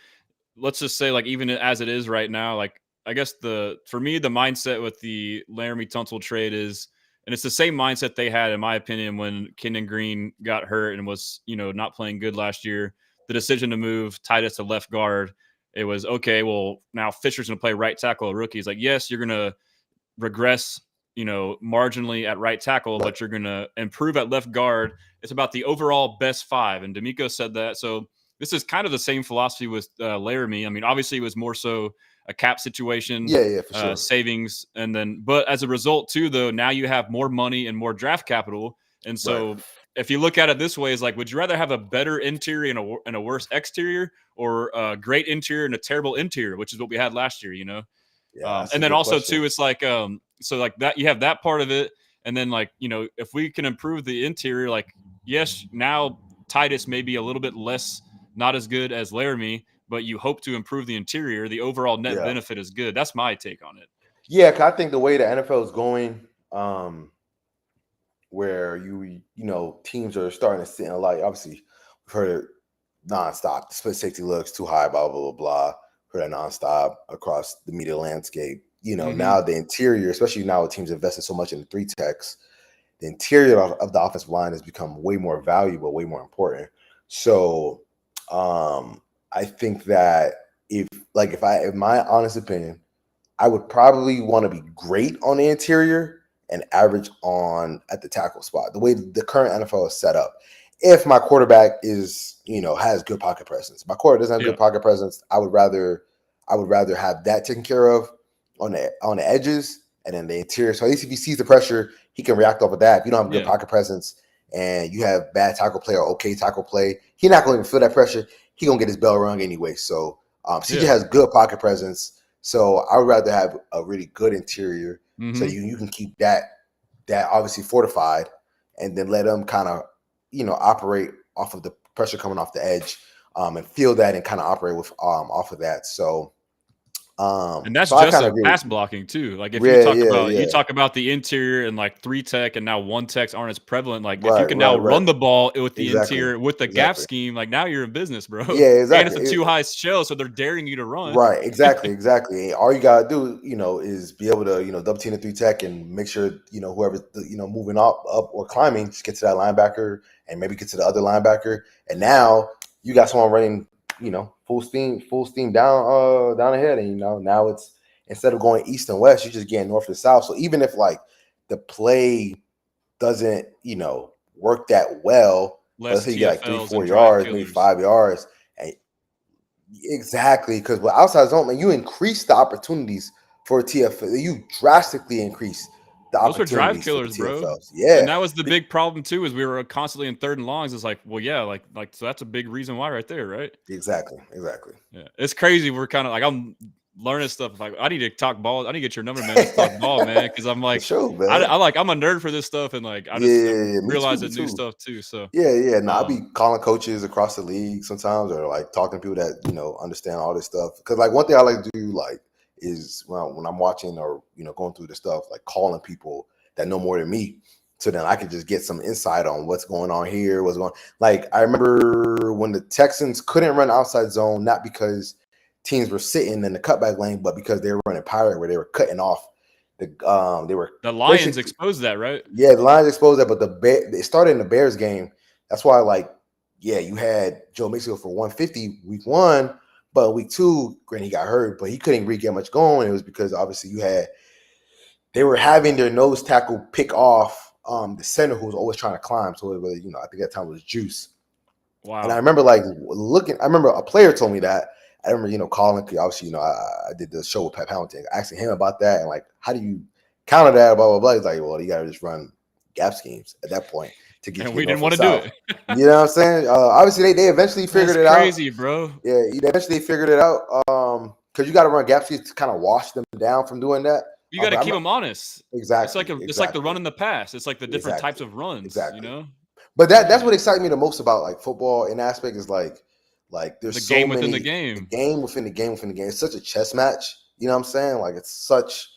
let's just say like even as it is right now, like I guess for me the mindset with the Laremy Tunsil trade is, and it's the same mindset they had in my opinion when Kenyon Green got hurt and was not playing good last year. The decision to move Titus to left guard, it was okay. Well, now Fisher's going to play right tackle. A rookie. He's like, yes, you're going to regress, marginally at right tackle, but you're going to improve at left guard. It's about the overall best five. And D'Amico said that. So this is kind of the same philosophy with Laremy. I mean, obviously it was more so a cap situation, for sure. savings. And then, but as a result too, though, now you have more money and more draft capital. And so if you look at it this way, is like, would you rather have a better interior and a worse exterior, or a great interior and a terrible interior, which is what we had last year, Yeah, and then also question. Too, it's like so like that you have that part of it, and then like if we can improve the interior, like yes, now Titus may be a little bit less, not as good as Laremy, but you hope to improve the interior. The overall net benefit is good. That's my take on it. Yeah, cause I think the way the NFL is going, where teams are starting to sit in a lot. Obviously, we've heard it nonstop. The split safety looks too high, blah blah blah blah. Heard it nonstop across the media landscape. Now the interior, especially now with teams invested so much in the three techs, the interior of the offensive line has become way more valuable, way more important. So, I think that in my honest opinion, I would probably want to be great on the interior and average on at the tackle spot. The way the current NFL is set up, if my quarterback is has good pocket presence, my quarterback doesn't have good pocket presence, I would rather have that taken care of on the edges, and then the interior. So at least if he sees the pressure, he can react off of that. If you don't have good pocket presence and you have bad tackle play or okay tackle play, he's not going to even feel that pressure. He's going to get his bell rung anyway. So CJ has good pocket presence. So I would rather have a really good interior, so you can keep that obviously fortified, and then let them kind of operate off of the pressure coming off the edge, and feel that and kind of operate with off of that. So and that's just a pass blocking too. Like if you talk about the interior and like three tech and now one techs aren't as prevalent. Like if you can now run the ball with the interior with the gap scheme, like now you're in business, bro. Yeah, exactly. And it's a too high shell, so they're daring you to run. Right, exactly. And all you gotta do, is be able to, double team the three tech and make sure, whoever's moving up or climbing, just get to that linebacker and maybe get to the other linebacker. And now you got someone running, full steam down ahead, and now it's instead of going east and west, you're just getting north and south. So even if like the play doesn't, work that well, let's Less say you get like 3, TFLs 4 and drive yards, maybe killers. 5 yards. And exactly, because with outside zone, man, you increase the opportunities for TFL. You drastically increase the Those were drive opportunities for the killers, bro. TFLs. Yeah. And that was the big problem too, is we were constantly in 3rd and longs. It's like, well, yeah, like so that's a big reason why right there, right? Exactly. Yeah, it's crazy. We're kind of like I'm learning stuff. Like I need to talk ball. I need to get your number, man. Let's talk ball, man. Because I'm For like, sure, man. I'm a nerd for this stuff, and like I just Yeah, me realizing too. new stuff too. So Yeah. No, I'll be calling coaches across the league sometimes, or like talking to people that understand all this stuff. Because like one thing I like to do like is when I'm watching or going through the stuff, like calling people that know more than me, so then I can just get some insight on what's going on here, what's going. Like I remember when the Texans couldn't run outside zone, not because teams were sitting in the cutback lane, but because they were running pirate, where they were cutting off they were the Lions exposed that, right? Yeah, the Lions exposed that, but it started in the Bears game. That's why, you had Joe Mixon for 150 week 1, but week 2, granted he got hurt, but he couldn't really get much going. It was because obviously they were having their nose tackle pick off the center who was always trying to climb. So it was, I think at that time it was Juice. Wow. And I remember I remember a player told me that. I remember, calling, obviously, I did the show with Pat Hamilton, asking him about that and like, how do you counter that, blah, blah, blah. He's like, well, you got to just run gap schemes at that point to get and you we didn't want to do it. You know what I'm saying? Obviously, they eventually figured it out. Crazy, bro. Yeah, they eventually figured it out because you got to run gap schemes to kind of wash them down from doing that. You got to keep them honest. Exactly. It's like the run in the pass. It's like the different types of runs. Exactly. But that's what excites me the most about like football in aspect is like there's the so game many within the game. The game within the game within the game. It's such a chess match. You know what I'm saying? Like it's such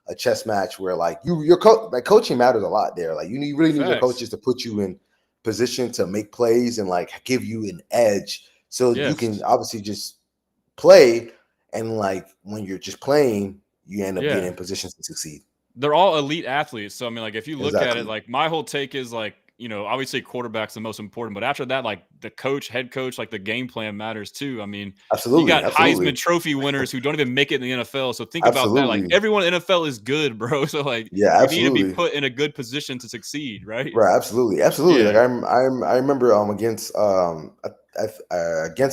a chess match where like your coaching matters a lot there. Like you really need your coaches to put you in position to make plays and like give you an edge so you can obviously just play, and like when you're just playing, you end up being in position to succeed. They're all elite athletes. So I mean, like if you look at it, like my whole take is like, obviously quarterback's the most important, but after that, like the head coach, like the game plan matters too. I mean, absolutely, you got Heisman Trophy winners who don't even make it in the NFL. So think about that. Like everyone in the NFL is good, bro. So like, you need to be put in a good position to succeed, right? Right, absolutely. Yeah. Like I remember against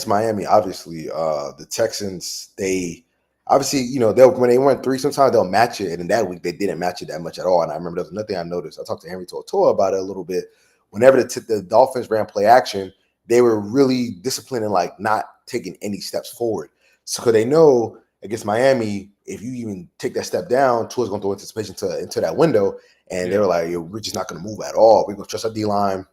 Miami, obviously, the Texans, they obviously, when they went 3, sometimes they'll match it, and in that week they didn't match it that much at all. And I remember there was nothing I noticed. I talked to Henry Tortora about it a little bit. Whenever the Dolphins ran play action, they were really disciplined and like not taking any steps forward. So they know against Miami, if you even take that step down, Tua's going to throw anticipation into that window, and they were like, we're just not going to move at all. We're going to trust our D-line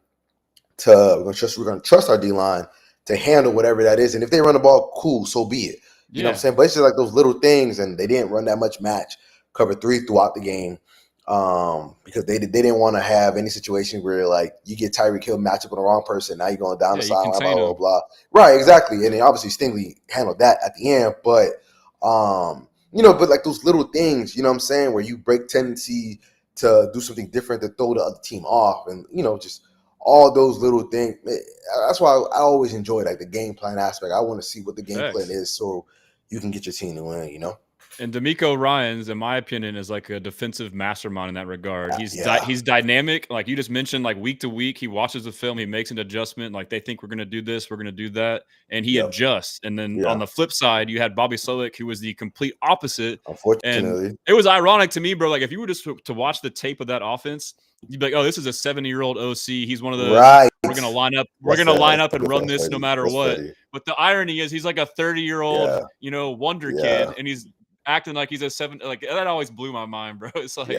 we're going to trust our D-line to handle whatever that is. And if they run the ball, cool, so be it. You know what I'm saying? But it's just like those little things, and they didn't run that much match cover 3 throughout the game because they didn't want to have any situation where like you get Tyreek Hill match up with the wrong person. Now you're going down the sideline, blah, blah, blah. Right, exactly. And then obviously Stingley handled that at the end. But, but like those little things, you know what I'm saying, where you break tendency to do something different to throw the other team off, and, just all those little things. That's why I always enjoy like the game plan aspect. I want to see what the game plan is so you can get your team to win, And D'Amico Ryans, in my opinion, is like a defensive mastermind in that regard. He's dynamic. Like you just mentioned, like week to week, he watches the film, he makes an adjustment. Like they think we're going to do this, we're going to do that, and he adjusts. And then on the flip side, you had Bobby Slowick, who was the complete opposite. Unfortunately. And it was ironic to me, bro. Like if you were just to watch the tape of that offense, you'd be like, oh, this is a 70-year-old OC. He's one of the we're going to line up. We're going to line up and run this no matter what. But the irony is he's like a 30-year-old, wonder kid, and he's acting like he's a 7. Like that always blew my mind, bro. It's like,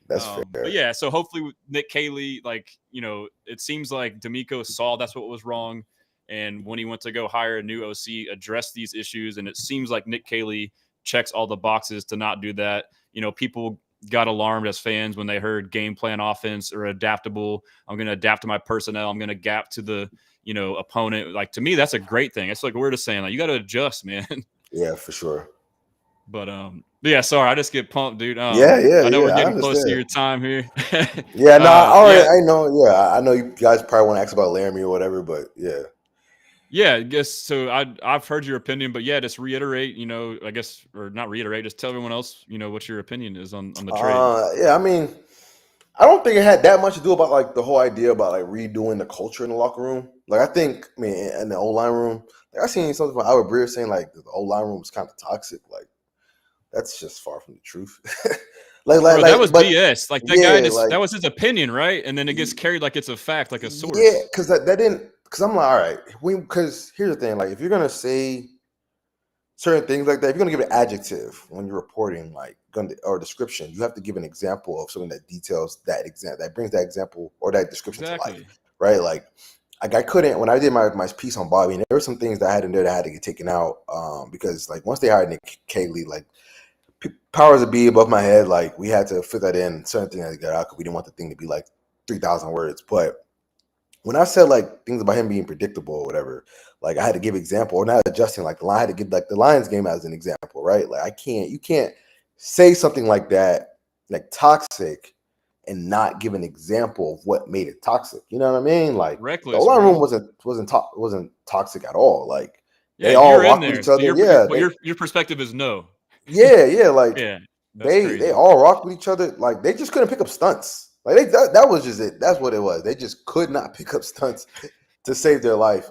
that's fair. But yeah, so hopefully with Nick Cayley, like, it seems like D'Amico saw that's what was wrong. And when he went to go hire a new OC, address these issues. And it seems like Nick Cayley checks all the boxes to not do that. People got alarmed as fans when they heard game plan offense or adaptable. I'm going to adapt to my personnel. I'm going to gap to the, opponent. Like, to me, that's a great thing. It's like we're just saying, like, you got to adjust, man. Yeah, for sure. But yeah, sorry, I just get pumped, dude. I know we're getting close to your time here. I know. Yeah, I know you guys probably want to ask about Laremy or whatever, but yeah. Yeah, I guess so. I've heard your opinion, but yeah, just reiterate. I guess, or not reiterate. Just tell everyone else, what your opinion is on the trade. Yeah, I mean, I don't think it had that much to do about like the whole idea about like redoing the culture in the locker room. Like I think, I mean, in the O line room, like I seen something from Albert Breer saying like the O line room was kind of toxic. Like that's just far from the truth. Bro, that was But BS. Like that guy yeah, just that was his opinion, right? And then it gets carried like it's a fact, like a yeah, source. because that didn't. Because I'm like, all right, because here's the thing, like if you're gonna say certain things like that, if you're gonna give an adjective when you're reporting, like or description, you have to give an example of something that details that example, that brings that example or that description to life, Exactly. right? Like I couldn't when I did my piece on Bobby, and there were some things that I had in there that had to get taken out because like once they hired Nick Caserio, like powers of be above my head, like we had to fit that in certain things that got out because we didn't want the thing to be like 3,000 words. But when I said like things about him being predictable or whatever, like I had to give example or not adjusting like the line. I had to give like the Lions game as an example, right? Like you can't say something like that, like toxic, and not give an example of what made it toxic. You know what I mean? Like the Reckless, O-line room bro. wasn't toxic at all. Like Yeah, they all you're in rocked with there. each So other. your Yeah, your perspective is no. yeah. Like Yeah, that's they crazy. all rocked with each other. Like they just couldn't pick up stunts. Like that was just it. That's what it was. They just could not pick up stunts to save their life.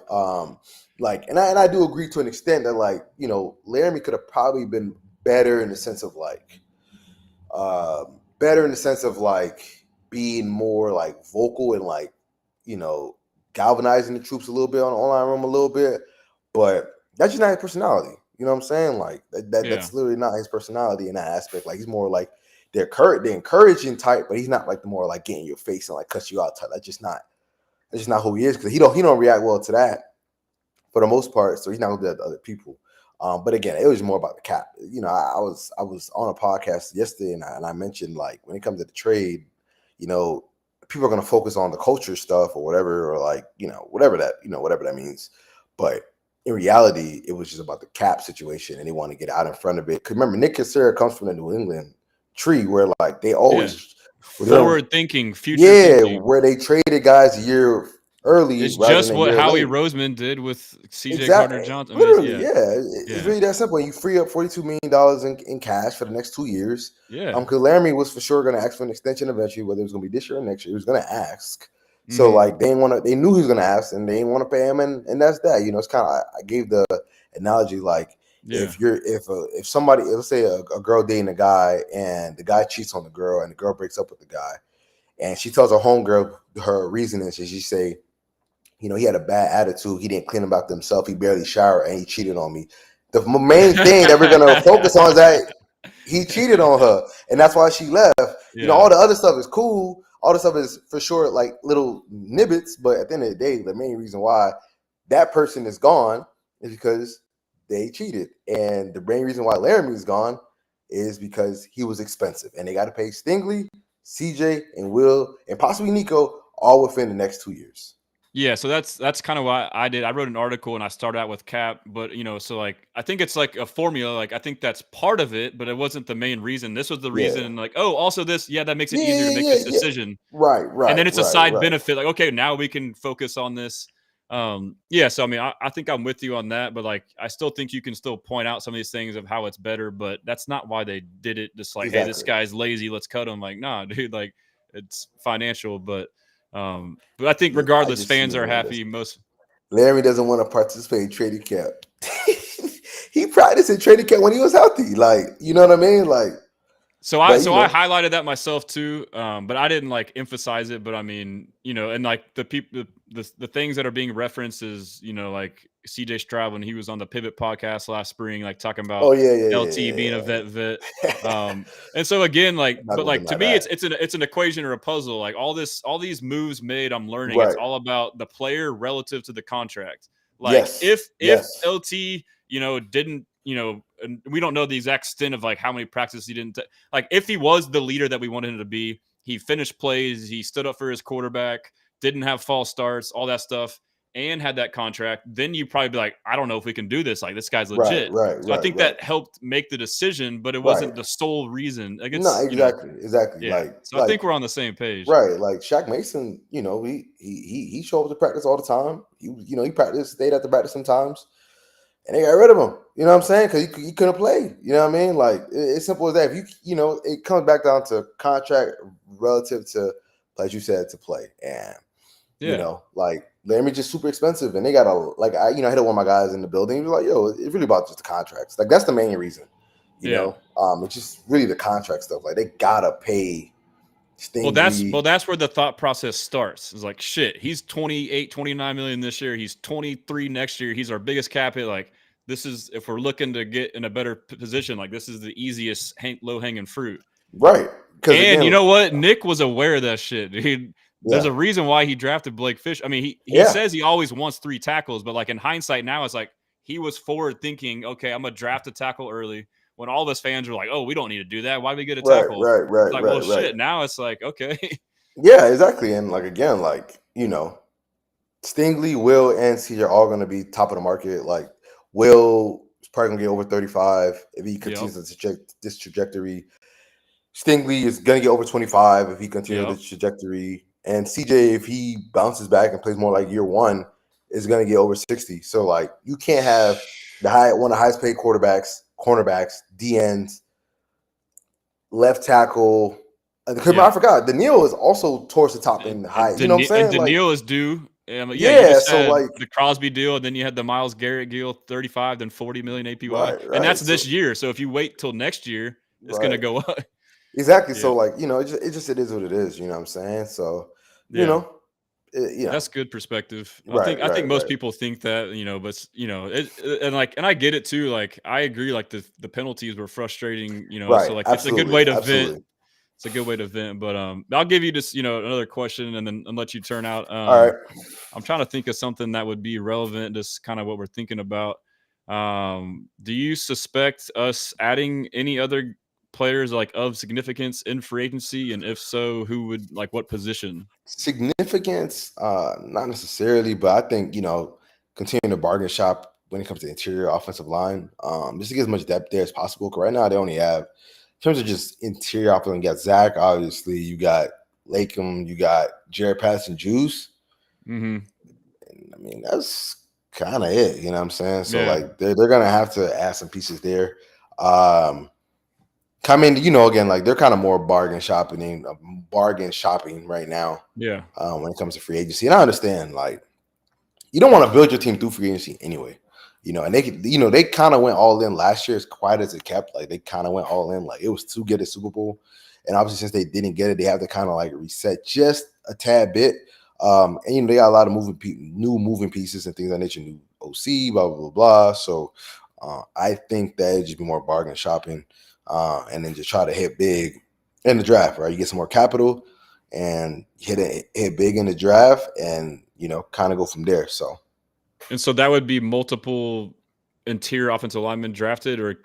Like, and I do agree to an extent that like Laremy could have probably been better in the sense of like, better in the sense of like being more like vocal and like you know galvanizing the troops a little bit on the online room a little bit, but that's just not his personality. You know what I'm saying? Like Yeah. that's literally not his personality in that aspect. Like he's more like the encouraging type, but he's not like the more like get in your face and like cut you out type. That's just not who he is because he don't react well to that for the most part. So he's not gonna do that to other people. But again, it was more about the cap. I was on a podcast yesterday and I mentioned like when it comes to the trade, you know, people are gonna focus on the culture stuff or whatever, or like whatever that means. But in reality, it was just about the cap situation, and they want to get out in front of it. Because remember, Nick Caserio comes from the New England tree, where like they Yeah. always were gonna Forward thinking, future yeah, thinking. where they traded guys a year early It's rather just than a what year Howie late. Roseman did with CJ Exactly. Gardner-Johnson. I mean, Literally, yeah. yeah. It's Yeah. really that simple. You free up $42 million in cash for the next 2 years. Yeah. Because Laremy was for sure going to ask for an extension eventually, whether it was going to be this year or next year. He was going to ask. So Mhm. like they didn't want to. They knew he was going to ask, and they didn't want to pay him, and that's that. It's kind of I gave the analogy like Yeah. if somebody, let's say a girl dating a guy, and the guy cheats on the girl, and the girl breaks up with the guy, and she tells her homegirl her reason is, she say, he had a bad attitude. He didn't clean about himself. He barely showered, and he cheated on me. The main thing that we're gonna focus on is that he cheated on her, and that's why she left. Yeah. All the other stuff is cool. All the stuff is for sure like little nibbits, but at the end of the day, the main reason why that person is gone is because they cheated, and the main reason why Laremy is gone is because he was expensive, and they got to pay Stingley, CJ, and Will, and possibly Nico all within the next 2 years. Yeah, so that's kind of why I did. I wrote an article and I started out with cap, but so like I think it's like a formula. Like I think that's part of it, but it wasn't the main reason. This was the Yeah. reason. Like, oh, also this, yeah, that makes it Yeah, easier to make yeah, this yeah. decision. Right, And right, then it's a right, side right. benefit. Like, okay, now we can focus on this. Yeah. So I mean, I think I'm with you on that, but like I still think you can still point out some of these things of how it's better, but that's not why they did it. Just like, hey, this Exactly. guy's lazy, let's cut him. Like, nah, dude, like it's financial, but I think Yeah, I regardless, just see fans it are like happy. this. Most Larry doesn't want to participate in trading camp. He practiced in trading camp when he was healthy. Like, you know what I mean? Like, So I but so I highlighted that myself too, but I didn't like emphasize it. But I mean, and like the people, the things that are being referenced is like CJ Stroud when he was on the Pivot podcast last spring, like talking about oh yeah, yeah, yeah, LT yeah, being a yeah. vet. And so again, like, I'm not but gonna like to deny me, that. it's an equation or a puzzle. Like all these moves made, I'm learning it's Right. all about the player relative to the contract. Like Yes. if Yes. LT didn't and we don't know the exact stint of like how many practices he didn't like if he was the leader that we wanted him to be, he finished plays, he stood up for his quarterback, didn't have false starts, all that stuff. and had that contract, then you probably be like, I don't know if we can do this. Like, this guy's Right, legit. right, So I right, think right. that helped make the decision, but it Right. wasn't the sole reason. Like, No, it's, exactly. yeah. So I think we're on the same page. Right, like Shaq Mason, he showed up to practice all the time. He practiced, stayed at the practice sometimes, and they got rid of him. You know what I'm saying? Because he couldn't play. You know what I mean? Like it's simple as that. If it comes back down to contract relative to, as you said, to play, and Yeah. like Laremy just super expensive, and they got I hit up one of my guys in the building. He was like, "Yo, it's really about just the contracts. Like that's the main reason." It's just really the contract stuff. Like they gotta pay. Well, Stingley. that's where the thought process starts. It's like, shit, he's 28, 29 million this year. He's 23 next year. He's our biggest cap hit. Like, this is, if we're looking to get in a better position, like, this is the easiest low hanging fruit. Right. Because And again, you know what? Nick was aware of that shit. There's yeah. a reason why he drafted Blake Fish. I mean, he says he always wants 3 tackles, but like in hindsight now, it's like he was forward thinking, okay, I'm going to draft a tackle early. When all of us fans were like, oh, we don't need to do that. Why do we get a tackle? It's like, well, shit. Now it's like, okay. Yeah, exactly. And like, again, like, Stingley, Will, and CJ are all going to be top of the market. Like, Will is probably going to get over 35 if he continues this trajectory. Stingley is going to get over 25 if he continues this trajectory. And CJ, if he bounces back and plays more like year one, is going to get over 60. So, like, you can't have one of the highest paid cornerbacks, DNs, left tackle. Because I forgot, Daniil is also towards the top in the high. You know what I'm saying? And Daniil is due. You just so had like the Crosby deal, and then you had the Myles Garrett deal, 35, then 40 million APY, right, and that's this year. So if you wait till next year, it's going to go up. Exactly. Yeah. So like it is what it is. You know what I'm saying? So that's good perspective. I think most people think that, but and I get it too. Like I agree. Like the penalties were frustrating. So like it's a good way to vent. It's a good way to vent. But I'll give you just another question and then let you turn out. All right. I'm trying to think of something that would be relevant. Just kind of what we're thinking about. Do you suspect us adding any other players like of significance in free agency, and if so, who would, like, what position? Significance, not necessarily, but I think continue to bargain shop when it comes to interior offensive line, just to get as much depth there as possible. Because right now they only have, in terms of just interior offense, you got Zach, obviously, you got Lakem, you got Jared Patterson, Juice. Mm-hmm. And, I mean, that's kind of it. You know what I'm saying? So like they're gonna have to add some pieces there. Again, like they're kind of more bargain shopping right now. Yeah. When it comes to free agency, and I understand, like, you don't want to build your team through free agency anyway. And they kind of went all in last year, as quiet as it kept. Like they kind of went all in, like it was to get a Super Bowl, and obviously since they didn't get it, they have to kind of like reset just a tad bit. And they got a lot of new moving pieces and things like that. New OC, blah blah blah blah. So I think that it'd just be more bargain shopping. And then just try to hit big in the draft, right? You get some more capital and hit big in the draft, and kind of go from there. So that would be multiple interior offensive linemen drafted, or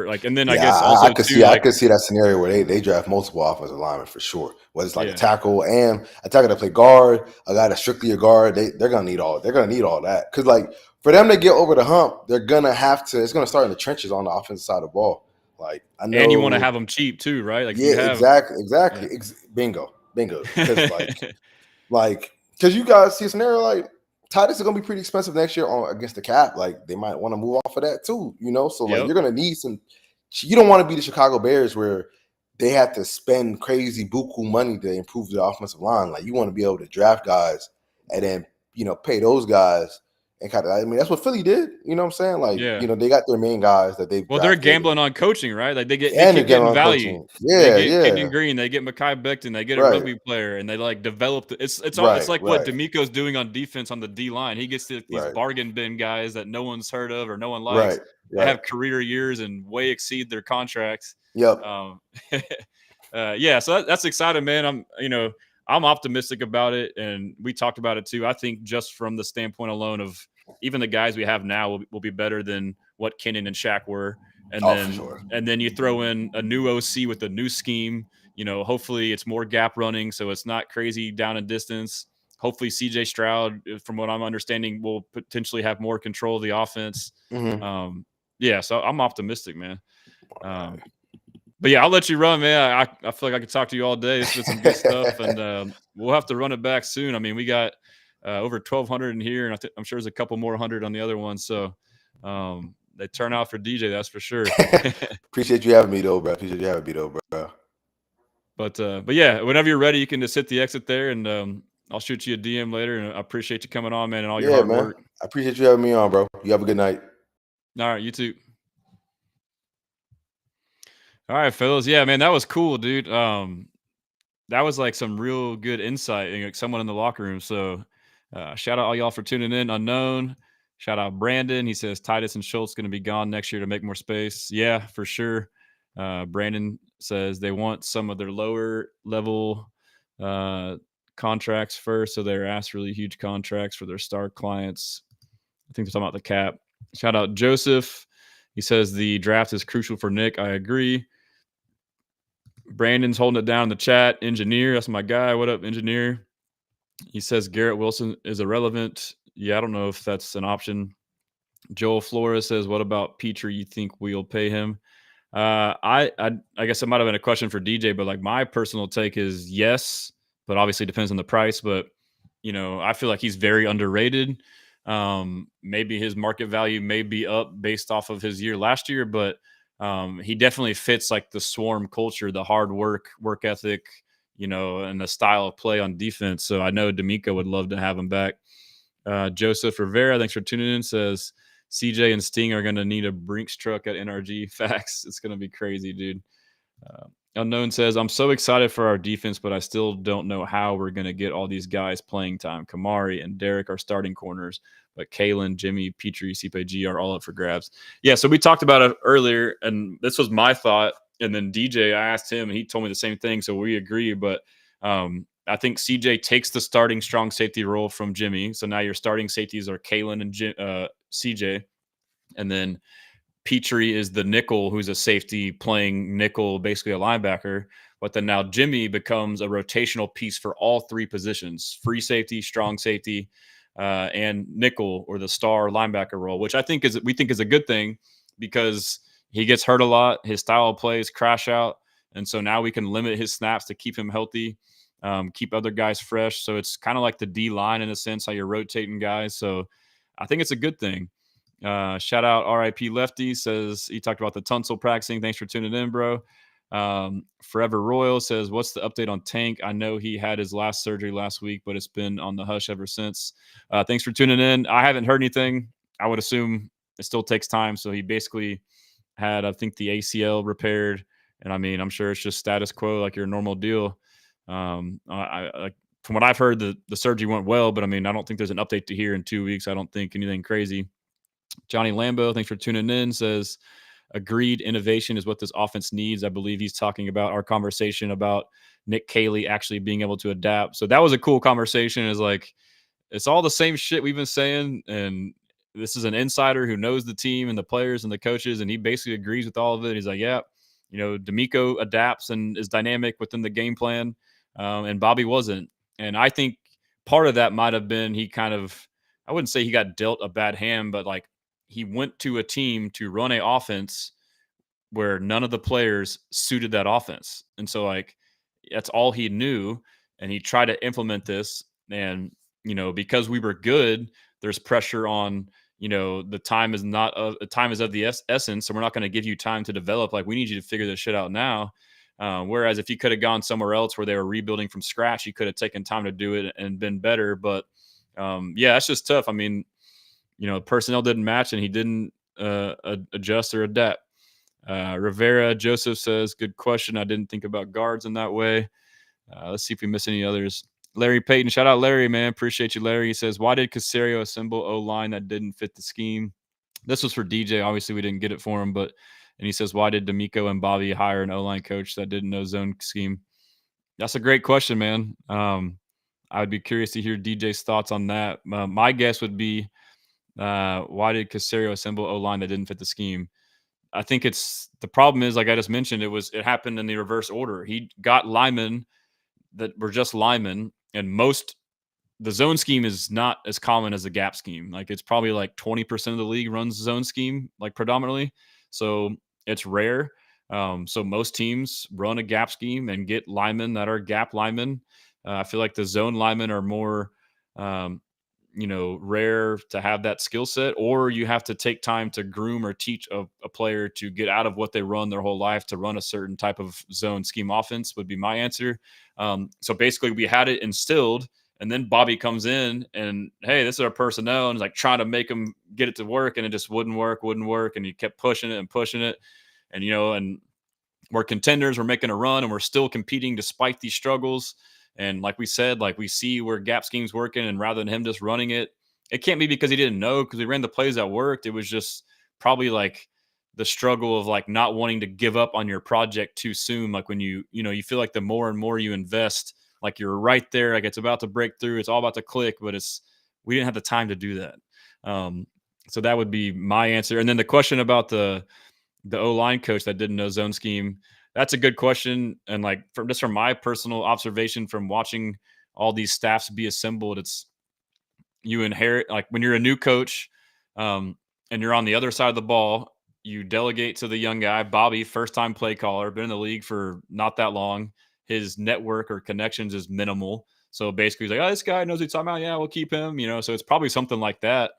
like, and then I guess also I could see that scenario where they draft multiple offensive linemen for sure. Whether it's like a tackle and a tackle that play guard, a guy that's strictly a guard, they're gonna need all that. Because like for them to get over the hump, they're gonna have to. It's gonna start in the trenches on the offensive side of the ball. Like I know, and you want to have them cheap too, right? Like exactly. Yeah. Bingo. Because because you guys see a scenario like Titus is gonna be pretty expensive next year against the cap. Like they might want to move off of that too, So like you're gonna need some. You don't want to be the Chicago Bears where they have to spend crazy buku money to improve the offensive line. Like you want to be able to draft guys and then pay those guys. And kind of, I mean, that's what Philly did. You know what I'm saying? Like, they got their main guys that they've. Well, they're gambling on coaching, right? Like they keep getting value. Coaching. Yeah, they get Kenyon Green, they get Mekhi Becton, they get a rugby player, and they like develop. It's like what D'Amico's doing on defense on the D line. He gets these bargain bin guys that no one's heard of or no one likes. They have career years and way exceed their contracts. Yep. So that's exciting, man. I'm optimistic about it, and we talked about it too. I think just from the standpoint alone of even the guys we have now will be better than what Kenyon and Shaq were. And then you throw in a new OC with a new scheme. Hopefully it's more gap running, so it's not crazy down in distance. Hopefully CJ Stroud, from what I'm understanding, will potentially have more control of the offense. Mm-hmm. Yeah, so I'm optimistic, man. All right. But yeah, I'll let you run, man. I feel like I could talk to you all day. It's been some good stuff, and we'll have to run it back soon. I mean, we got over 1,200 in here, and I'm sure there's a couple more hundred on the other one. So they turn out for DJ, that's for sure. Appreciate you having me, though, bro. Bro. But yeah, whenever you're ready, you can just hit the exit there, and I'll shoot you a DM later. And I appreciate you coming on, man, and all your hard work. I appreciate you having me on, bro. You have a good night. All right, you too. All right, fellas. Yeah, man, that was cool, dude. That was like some real good insight, and like someone in the locker room. So, shout out all y'all for tuning in. Unknown. Shout out Brandon. He says Titus and Schultz going to be gone next year to make more space. Yeah, for sure. Brandon says they want some of their lower level contracts first, so they're asked really huge contracts for their star clients. I think they're talking about the cap. Shout out Joseph. He says the draft is crucial for Nick. I agree. Brandon's holding it down in the chat. Engineer, that's my guy. What up, engineer? He says Garrett Wilson is irrelevant. Yeah, I don't know if that's an option. Joel Flores says, "What about Petrie? You think we'll pay him?" I guess it might have been a question for DJ, but like my personal take is yes, but obviously depends on the price. But I feel like he's very underrated. Maybe his market value may be up based off of his year last year, but he definitely fits like the swarm culture, the hard work ethic, and the style of play on defense. So I know D'Amico would love to have him back. Joseph Rivera, thanks for tuning in, says CJ and Sting are going to need a Brinks truck at NRG. Facts. It's going to be crazy, dude. Unknown says, I'm so excited for our defense, but I still don't know how we're going to get all these guys playing time. Kamari and Derek are starting corners, but Kalen, Jimmy, Petrie, CPG are all up for grabs. Yeah, so we talked about it earlier, and this was my thought. And then DJ, I asked him, and he told me the same thing, so we agree. But I think CJ takes the starting strong safety role from Jimmy. So now your starting safeties are Kalen and CJ. And then Petrie is the nickel who's a safety playing nickel, basically a linebacker. But then now Jimmy becomes a rotational piece for all three positions: free safety, strong safety, and nickel or the star linebacker role, which we think is a good thing because he gets hurt a lot. His style of play is crash out. And so now we can limit his snaps to keep him healthy, keep other guys fresh. So it's kind of like the D line in a sense, how you're rotating guys. So I think it's a good thing. Shout out RIP Lefty, says he talked about the Tunsil practicing. Thanks for tuning in, bro. Forever Royal says, what's the update on Tank? I know he had his last surgery last week, but it's been on the hush ever since. Thanks for tuning in. I haven't heard anything. I would assume it still takes time. So he basically had, I think, the ACL repaired. And I mean, I'm sure it's just status quo, like your normal deal. From what I've heard, the surgery went well, but I mean, I don't think there's an update to hear in 2 weeks. I don't think anything crazy. Johnny Lambo, thanks for tuning in, says, agreed, innovation is what this offense needs. I believe he's talking about our conversation about Nick Caley actually being able to adapt. So that was a cool conversation. Is like, it's all the same shit we've been saying. And this is an insider who knows the team and the players and the coaches. And he basically agrees with all of it. He's like, yeah, D'Amico adapts and is dynamic within the game plan. And Bobby wasn't. And I think part of that might have been I wouldn't say he got dealt a bad hand, but like, he went to a team to run an offense where none of the players suited that offense. And so like, that's all he knew. And he tried to implement this. And, because we were good, there's pressure on, the time is of the essence. So we're not going to give you time to develop. Like, we need you to figure this shit out now. Whereas if you could have gone somewhere else where they were rebuilding from scratch, you could have taken time to do it and been better. But yeah, it's just tough. I mean, personnel didn't match and he didn't adjust or adapt. Rivera Joseph says, good question. I didn't think about guards in that way. Let's see if we miss any others. Larry Payton, shout out Larry, man. Appreciate you, Larry. He says, why did Caserio assemble O-line that didn't fit the scheme? This was for DJ. Obviously, we didn't get it for him, and he says, why did D'Amico and Bobby hire an O-line coach that didn't know zone scheme? That's a great question, man. I would be curious to hear DJ's thoughts on that. My guess would be, why did Caserio assemble O-line that didn't fit the scheme? I think the problem is, like I just mentioned, it happened in the reverse order. He got linemen that were just linemen, and most the zone scheme is not as common as the gap scheme. Like it's probably like 20% of the league runs zone scheme, like predominantly. So it's rare. So most teams run a gap scheme and get linemen that are gap linemen. I feel like the zone linemen are more, um, rare to have that skill set, or you have to take time to groom or teach a player to get out of what they run their whole life to run a certain type of zone scheme offense would be my answer. So basically we had it instilled, and then Bobby comes in and, hey, this is our personnel, and is like trying to make him get it to work, and it just wouldn't work. And he kept pushing it and pushing it. And, and we're contenders, we're making a run, and we're still competing despite these struggles. And like we said, like we see where gap scheme's working, and rather than him just running it, it can't be because he didn't know, because he ran the plays that worked. It was just probably like the struggle of like not wanting to give up on your project too soon. Like when you feel like the more and more you invest, like you're right there, like it's about to break through, it's all about to click, but we didn't have the time to do that. So that would be my answer. And then the question about the O-line coach that didn't know zone scheme, that's a good question. And like from my personal observation from watching all these staffs be assembled, it's you inherit, like when you're a new coach, and you're on the other side of the ball, you delegate to the young guy, Bobby, first time play caller, been in the league for not that long. His network or connections is minimal. So basically he's like, oh, this guy knows what he's talking about. Yeah, we'll keep him, so it's probably something like that.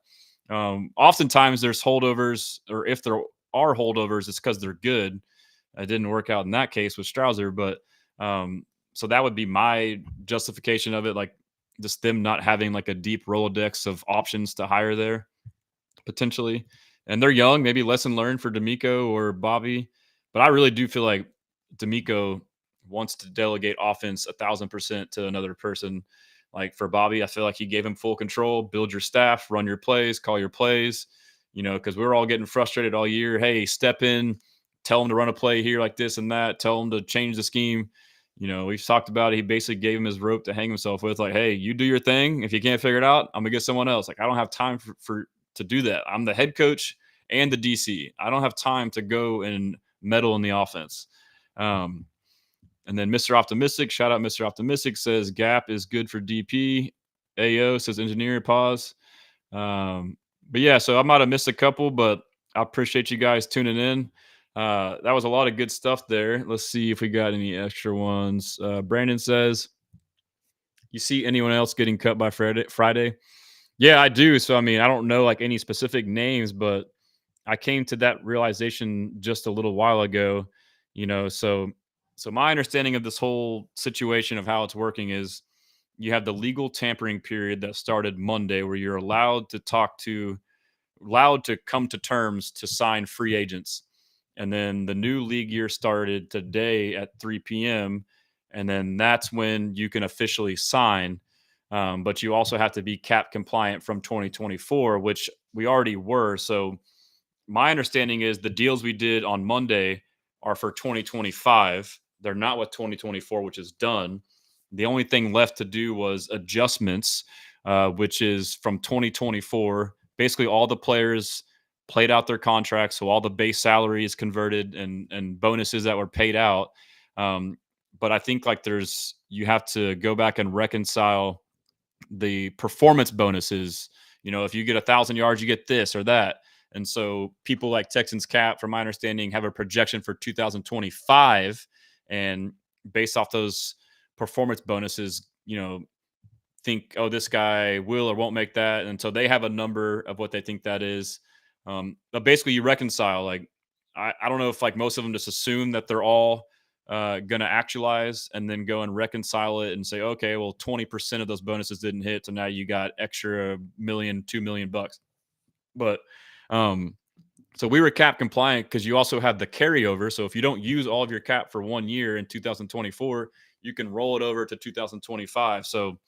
Oftentimes there's holdovers, or if there are holdovers, it's because they're good. It didn't work out in that case with Strausser, but so that would be my justification of it, like just them not having like a deep Rolodex of options to hire there potentially. And they're young, maybe lesson learned for D'Amico or Bobby, but I really do feel like D'Amico wants to delegate offense 1,000% to another person. Like for Bobby, I feel like he gave him full control, build your staff, run your plays, call your plays, because we were all getting frustrated all year. Hey, step in, tell him to run a play here like this and that, tell him to change the scheme. We've talked about it. He basically gave him his rope to hang himself with. Like, hey, you do your thing. If you can't figure it out, I'm gonna get someone else. Like, I don't have time to do that. I'm the head coach and the DC. I don't have time to go and meddle in the offense. And then Mr. Optimistic, shout out Mr. Optimistic, says Gap is good for DP. AO says engineer, pause. But yeah, so I might have missed a couple, but I appreciate you guys tuning in. That was a lot of good stuff there. Let's see if we got any extra ones. Brandon says, you see anyone else getting cut by Friday? Yeah, I do. So, I mean, I don't know like any specific names, but I came to that realization just a little while ago, so my understanding of this whole situation of how it's working is you have the legal tampering period that started Monday, where you're allowed to come to terms to sign free agents. And then the new league year started today at 3 p.m. And then that's when you can officially sign. But you also have to be cap compliant from 2024, which we already were. So my understanding is the deals we did on Monday are for 2025. They're not with 2024, which is done. The only thing left to do was adjustments, which is from 2024. Basically, all the players played out their contracts, so all the base salary is converted and bonuses that were paid out. But I think like you have to go back and reconcile the performance bonuses. If you get 1,000 yards, you get this or that. And so people like Texans Cap, from my understanding, have a projection for 2025. And based off those performance bonuses, think, oh, this guy will or won't make that. And so they have a number of what they think that is. But basically you reconcile, like, I don't know if like most of them just assume that they're all going to actualize and then go and reconcile it and say, okay, well, 20% of those bonuses didn't hit. So now you got extra $1 million, $2 million bucks. But so we were cap compliant because you also have the carryover. So if you don't use all of your cap for 1 year in 2024, you can roll it over to 2025. So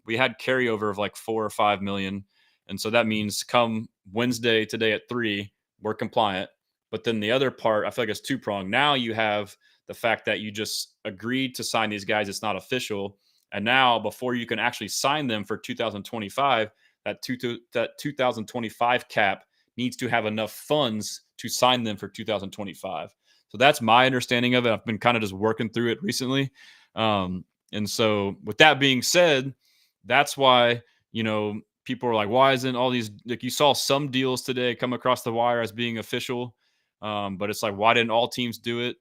we had carryover of like 4 or 5 million. And so that means come Wednesday today at 3, we're compliant. But then the other part, I feel like it's two-pronged. Now you have the fact that you just agreed to sign these guys. It's not official. And now before you can actually sign them for 2025, that 2025 cap needs to have enough funds to sign them for 2025. So that's my understanding of it. I've been kind of just working through it recently. And so with that being said, that's why, people are like, why isn't all these, like, you saw some deals today come across the wire as being official. But it's like, why didn't all teams do it?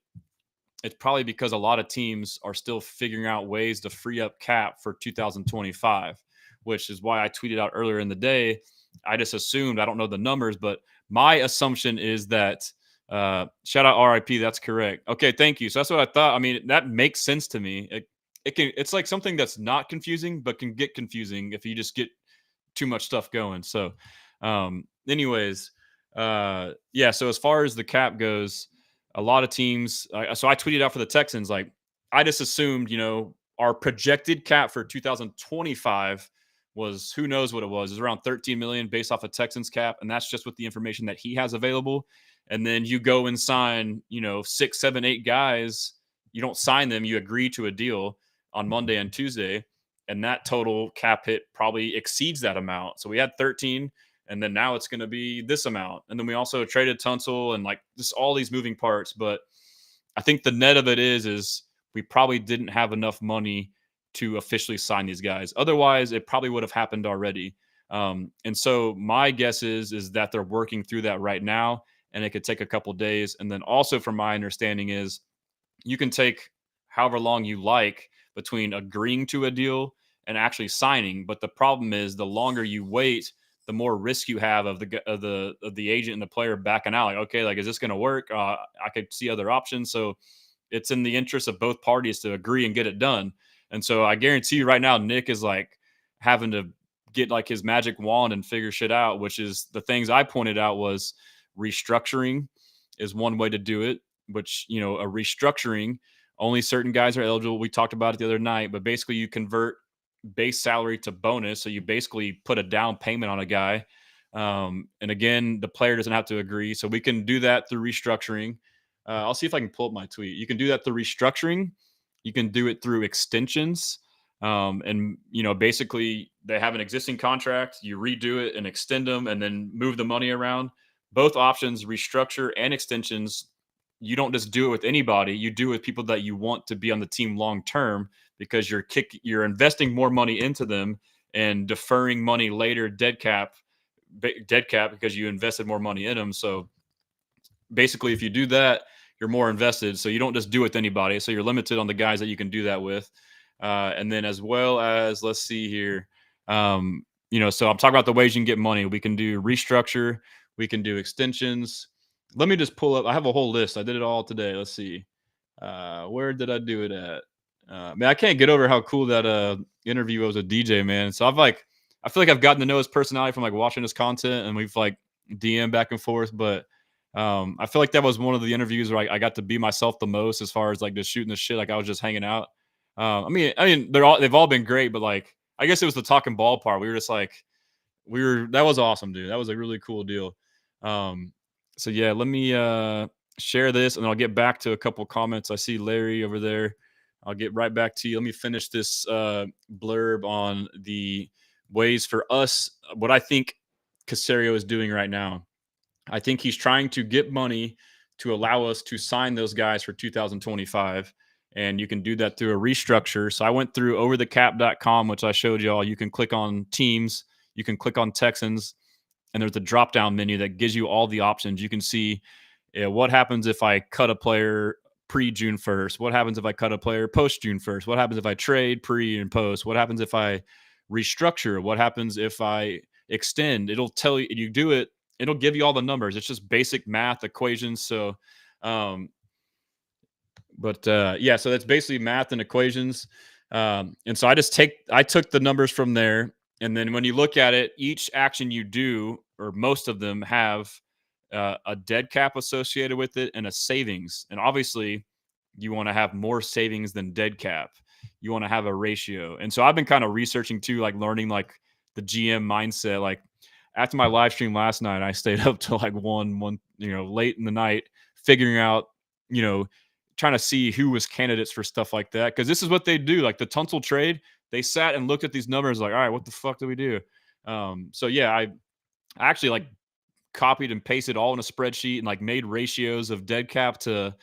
It's probably because a lot of teams are still figuring out ways to free up cap for 2025, which is why I tweeted out earlier in the day. I just assumed, I don't know the numbers, but my assumption is that shout out RIP, that's correct. Okay, thank you. So that's what I thought. I mean, that makes sense to me. It's like something that's not confusing, but can get confusing if you just get too much stuff going. So, anyways, yeah. So as far as the cap goes, a lot of teams. So I tweeted out for the Texans, like, I just assumed, our projected cap for 2025 was, who knows what it was. It was around 13 million based off of Texans cap, and that's just with the information that he has available. And then you go and sign, 6, 7, 8 guys. You don't sign them. You agree to a deal on Monday and Tuesday, and that total cap hit probably exceeds that amount. So we had 13, and then now it's going to be this amount. And then we also traded Tunsil and like just all these moving parts. But I think the net of it is we probably didn't have enough money to officially sign these guys. Otherwise, it probably would have happened already. And so my guess is that they're working through that right now, and it could take a couple days. And then also, from my understanding, is you can take however long you like between agreeing to a deal and actually signing. But the problem is, the longer you wait, the more risk you have of the agent and the player backing out. Like, okay, like, is this going to work? I could see other options. So it's in the interest of both parties to agree and get it done. And so I guarantee you right now, Nick is like having to get like his magic wand and figure shit out, which is the things I pointed out was restructuring is one way to do it, which, a restructuring, only certain guys are eligible. We talked about it the other night, but basically you convert base salary to bonus. So you basically put a down payment on a guy. And again, the player doesn't have to agree. So we can do that through restructuring. I'll see if I can pull up my tweet. You can do that through restructuring. You can do it through extensions. And, basically they have an existing contract. You redo it and extend them and then move the money around. Both options, restructure and extensions, you don't just do it with anybody. You do it with people that you want to be on the team long term, because you're investing more money into them and deferring money later, dead cap because you invested more money in them. So basically, if you do that, you're more invested. So you don't just do it with anybody. So you're limited on the guys that you can do that with. And then as well as, let's see here, so I'm talking about the ways you can get money. We can do restructure. We can do extensions. Let me just pull up. I have a whole list. I did it all today. Let's see. Where did I do it at? Man, I can't get over how cool that interview was with DJ, man. So I feel like I've gotten to know his personality from like watching his content, and we've like DM back and forth. But I feel like that was one of the interviews where I got to be myself the most, as far as like just shooting the shit. Like I was just hanging out. I mean, they've all been great, but like I guess it was the talking ball part. We were just like that was awesome, dude. That was a really cool deal. So yeah, let me share this, and I'll get back to a couple comments. I see Larry over there. I'll get right back to you. Let me finish this blurb on the ways for us. What I think Caserio is doing right now. I think he's trying to get money to allow us to sign those guys for 2025. And you can do that through a restructure. So I went through overthecap.com, which I showed y'all. You can click on teams. You can click on Texans. And there's a drop-down menu that gives you all the options. You can see what happens if I cut a player pre-June 1st. What happens if I cut a player post-June 1st? What happens if I trade pre and post? What happens if I restructure? What happens if I extend? It'll tell you, you do it, it'll give you all the numbers. It's just basic math equations. So, yeah, so that's basically math and equations. And so I took the numbers from there. And then when you look at it, each action you do, or most of them, have a dead cap associated with it and a savings. And obviously, you want to have more savings than dead cap. You want to have a ratio. And so I've been kind of researching too, like learning like the GM mindset. Like after my live stream last night, I stayed up till like one, late in the night, figuring out, trying to see who was candidates for stuff like that. Because this is what they do. Like the Tunsil trade, they sat and looked at these numbers like, all right, what the fuck do we do? So yeah, I actually like copied and pasted all in a spreadsheet and like made ratios of dead cap to,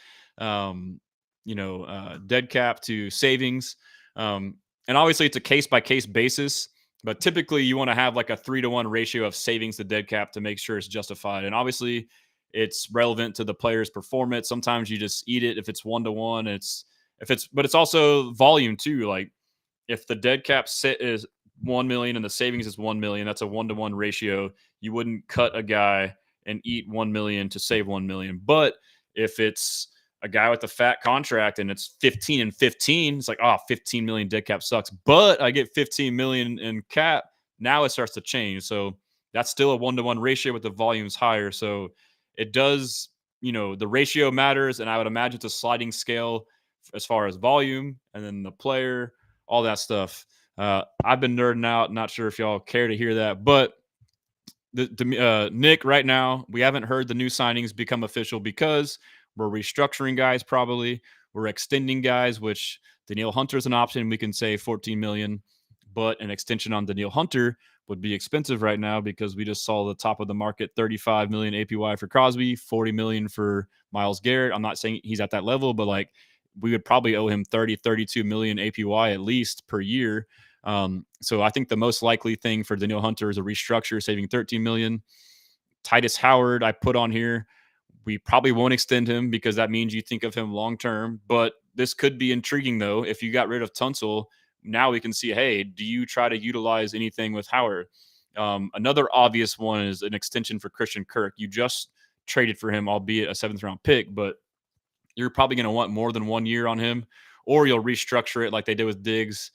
dead cap to savings. And obviously it's a case by case basis. But typically, you want to have like a 3-to-1 ratio of savings to dead cap to make sure it's justified. And obviously, it's relevant to the player's performance. Sometimes you just eat it if it's 1-to-1. But it's also volume too. Like if the dead cap sit is 1 million and the savings is 1 million, that's a 1-to-1 ratio. You wouldn't cut a guy and eat 1 million to save 1 million. But if it's a guy with a fat contract and it's 15 and 15, it's like, 15 million dead cap sucks, but I get 15 million in cap. Now it starts to change. So that's still a 1-to-1 ratio, but the volume's higher. So it does, the ratio matters. And I would imagine it's a sliding scale as far as volume and then the player, all that stuff. I've been nerding out. Not sure if y'all care to hear that, but Nick, right now, we haven't heard the new signings become official because we're restructuring guys probably. We're extending guys, which Danielle Hunter's an option. We can say 14 million, but an extension on Danielle Hunter would be expensive right now because we just saw the top of the market 35 million APY for Crosby, 40 million for Myles Garrett. I'm not saying he's at that level, but like we would probably owe him 32 million APY at least per year. So I think the most likely thing for Danielle Hunter is a restructure, saving 13 million. Titus Howard, I put on here. We probably won't extend him because that means you think of him long term. But this could be intriguing, though. If you got rid of Tunsil, now we can see, hey, do you try to utilize anything with Howard? Another obvious one is an extension for Christian Kirk. You just traded for him, albeit a 7th-round pick, but you're probably going to want more than 1 year on him, or you'll restructure it like they did with Diggs.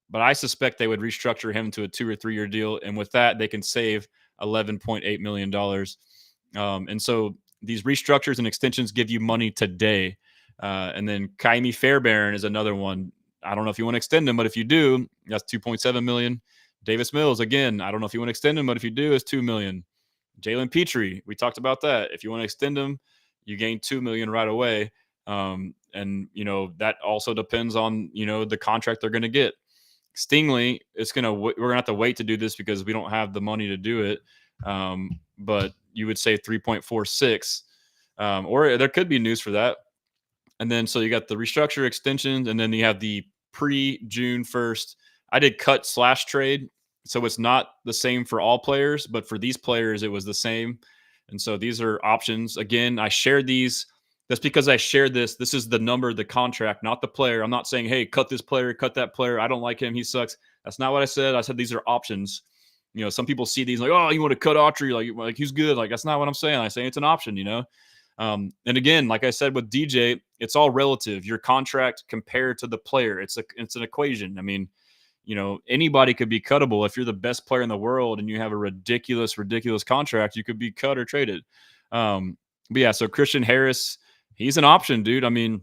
But I suspect they would restructure him to a 2 or 3 year deal. And with that, they can save $11.8 million. And so these restructures and extensions give you money today. And then Kaimi Fairbairn is another one. I don't know if you want to extend him, but if you do, that's 2.7 million. Davis Mills, again, I don't know if you want to extend him, but if you do, it's 2 million. Jalen Petrie, we talked about that. If you want to extend him, you gain 2 million right away. And that also depends on, the contract they're going to get. Stingley, we're going to have to wait to do this because we don't have the money to do it. But you would say 3.46, or there could be news for that. And then, so you got the restructure extensions, and then you have the pre-June 1st. I did cut/trade. So it's not the same for all players, but for these players, it was the same. And so these are options. Again, I shared these. That's because I shared this. This is the number of the contract, not the player. I'm not saying, hey, cut this player, cut that player. I don't like him. He sucks. That's not what I said. I said these are options. Some people see these like, oh, you want to cut Autry? Like he's good. Like, that's not what I'm saying. I say it's an option, And again, like I said with DJ, it's all relative. Your contract compared to the player. It's an equation. I mean, anybody could be cuttable. If you're the best player in the world and you have a ridiculous contract, you could be cut or traded. But yeah, so Christian Harris, he's an option, dude. I mean,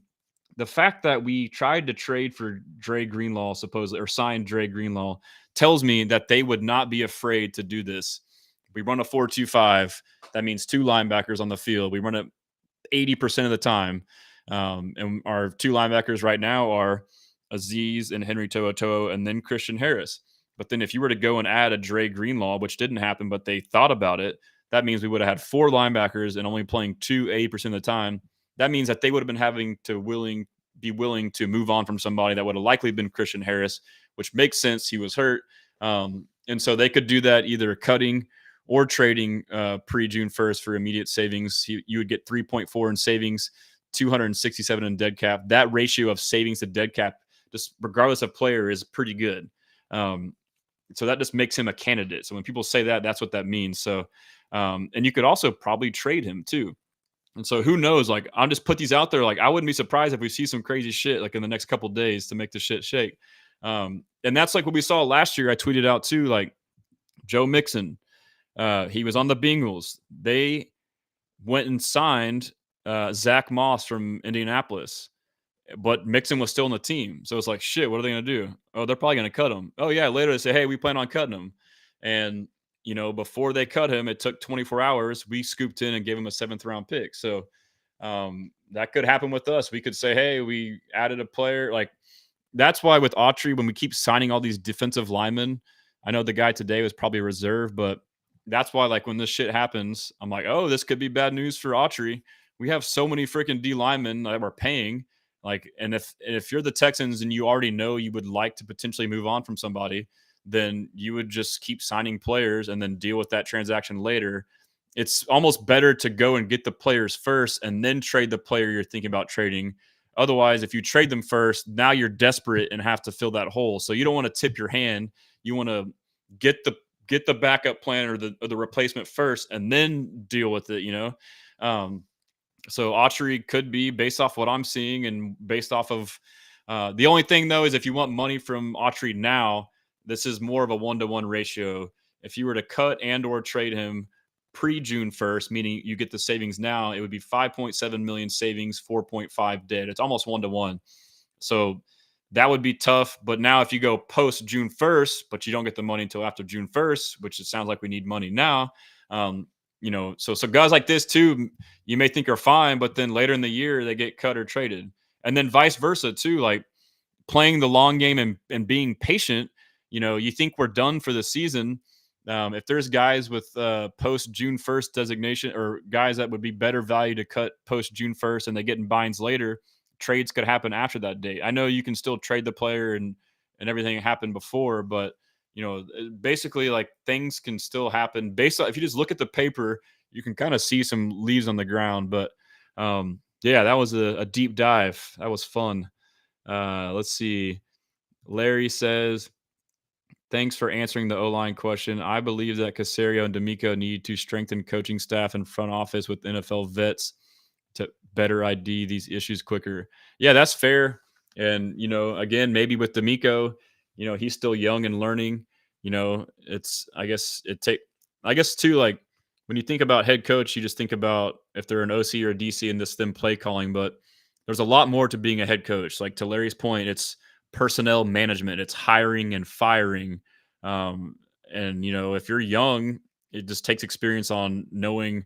the fact that we tried to trade for Dre Greenlaw, supposedly, or signed Dre Greenlaw, tells me that they would not be afraid to do this. We run a 4-2-5. That means 2 linebackers on the field. We run it 80% of the time. And our 2 linebackers right now are Azeez and Henry To'oTo'o, and then Christian Harris. But then if you were to go and add a Dre Greenlaw, which didn't happen, but they thought about it, that means we would have had 4 linebackers and only playing 2 80% of the time. That means that they would have been having to be willing to move on from somebody that would have likely been Christian Harris, which makes sense. He was hurt. And so they could do that either cutting or trading pre-June 1st for immediate savings. You would get 3.4 in savings, 267 in dead cap. That ratio of savings to dead cap, just regardless of player, is pretty good. So that just makes him a candidate. So when people say that, that's what that means. So, and you could also probably trade him too. And so who knows? Like, I'll just put these out there. Like, I wouldn't be surprised if we see some crazy shit like in the next couple of days to make the shit shake. And that's like what we saw last year. I tweeted out too, like Joe Mixon. He was on the Bengals. They went and signed Zach Moss from Indianapolis, but Mixon was still on the team. So it's like, shit, what are they going to do? Oh, they're probably going to cut him. Oh yeah. Later they say, hey, we plan on cutting him. And before they cut him, it took 24 hours. We scooped in and gave him a 7th-round pick. So that could happen with us. We could say, hey, we added a player. Like, that's why with Autry, when we keep signing all these defensive linemen, I know the guy today was probably a reserve, but that's why, like, when this shit happens, I'm like, oh, this could be bad news for Autry. We have so many freaking D linemen that we're paying. Like, and if you're the Texans and you already know you would like to potentially move on from somebody, then you would just keep signing players and then deal with that transaction later. It's almost better to go and get the players first and then trade the player you're thinking about trading. Otherwise, if you trade them first, now you're desperate and have to fill that hole. So you don't want to tip your hand. You want to get the backup plan or the replacement first and then deal with it, So Autry could be, based off what I'm seeing and based off of the only thing, though, is if you want money from Autry now, this is more of a 1-to-1 ratio. If you were to cut and or trade him pre-June 1st, meaning you get the savings now, it would be 5.7 million savings, 4.5 dead. It's almost 1-to-1. So that would be tough. But now if you go post June 1st, but you don't get the money until after June 1st, which it sounds like we need money now, so guys like this too, you may think are fine, but then later in the year they get cut or traded. And then vice versa too, like playing the long game and being patient. You think we're done for the season. If there's guys with post June 1st designation or guys that would be better value to cut post June 1st and they get in binds later, trades could happen after that date. I know you can still trade the player and everything happened before, but basically like things can still happen based on, if you just look at the paper, you can kind of see some leaves on the ground. But yeah, that was a deep dive. That was fun. Let's see. Larry says, thanks for answering the O-line question. I believe that Caserio and D'Amico need to strengthen coaching staff and front office with NFL vets to better ID these issues quicker. Yeah, that's fair. And, again, maybe with D'Amico, he's still young and learning. I guess too, like when you think about head coach, you just think about if they're an OC or a DC and this them play calling, but there's a lot more to being a head coach. Like to Larry's point, it's personnel management, it's hiring and firing. And if you're young, it just takes experience on knowing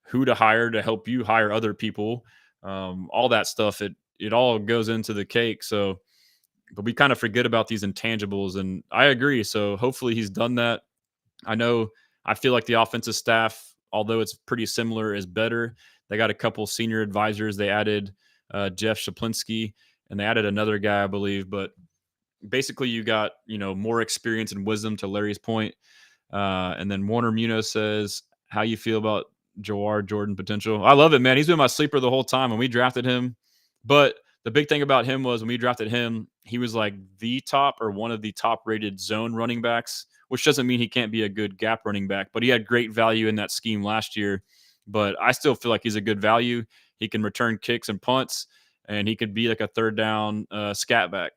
who to hire to help you hire other people. All that stuff, it all goes into the cake. So, but we kind of forget about these intangibles, and I agree. So hopefully he's done that. I feel like the offensive staff, although it's pretty similar, is better. They got a couple senior advisors. They added Jeff Shaplinski, and they added another guy, I believe. But basically, you got more experience and wisdom, to Larry's point. And then Warner Munoz says, "How you feel about Jawar Jordan potential?" I love it, man. He's been my sleeper the whole time when we drafted him. But the big thing about him was when we drafted him, he was like the top or one of the top rated zone running backs, which doesn't mean he can't be a good gap running back, but he had great value in that scheme last year. But I still feel like he's a good value. He can return kicks and punts, and he could be like a third down scat back.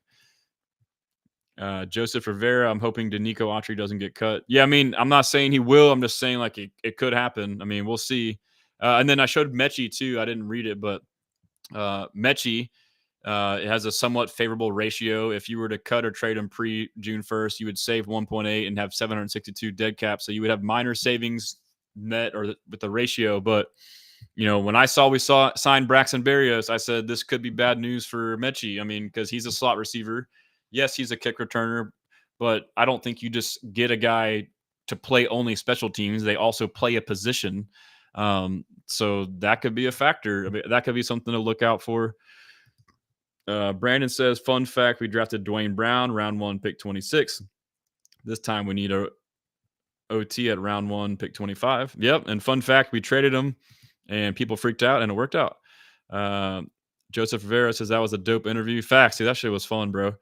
Joseph Rivera, I'm hoping Danico Autry doesn't get cut. Yeah, I mean, I'm not saying he will. I'm just saying like it could happen. I mean, we'll see. And then I showed Mechie too. I didn't read it, but Mechie, it has a somewhat favorable ratio. If you were to cut or trade him pre-June 1st, you would save 1.8 and have 762 dead cap. So you would have minor savings net or with the ratio. But, when we sign Braxton Berrios, I said this could be bad news for Mechie. I mean, because he's a slot receiver. Yes, he's a kick returner, but I don't think you just get a guy to play only special teams. They also play a position. So that could be a factor. I mean, that could be something to look out for. Brandon says, fun fact, we drafted Dwayne Brown, round 1, pick 26. This time we need a OT at round 1, pick 25. Yep, and fun fact, we traded him, and people freaked out, and it worked out. Joseph Rivera says, that was a dope interview. Facts, dude, that shit was fun, bro.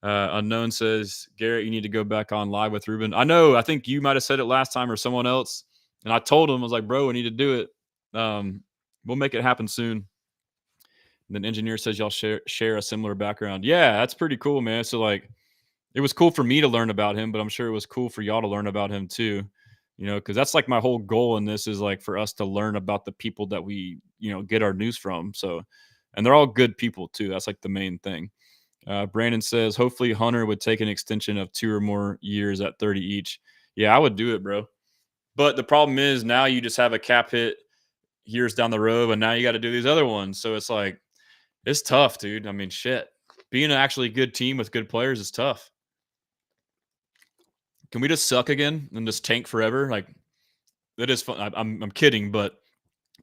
Unknown says, Garrett, you need to go back on live with Ruben. I know, I think you might have said it last time or someone else, and I told him, I was like, bro, we need to do it. We'll make it happen soon. And then Engineer says y'all share a similar background. Yeah, that's pretty cool, man. So like, it was cool for me to learn about him, but I'm sure it was cool for y'all to learn about him too. Because that's like my whole goal in this is like for us to learn about the people that we, get our news from. So, and they're all good people too. That's like the main thing. Brandon says, hopefully Hunter would take an extension of 2 or more years at 30 each. Yeah, I would do it, bro. But the problem is now you just have a cap hit years down the road, and now you got to do these other ones. So it's like, it's tough, dude. I mean, shit. Being an actually good team with good players is tough. Can we just suck again and just tank forever? Like, it is fun. I'm kidding, but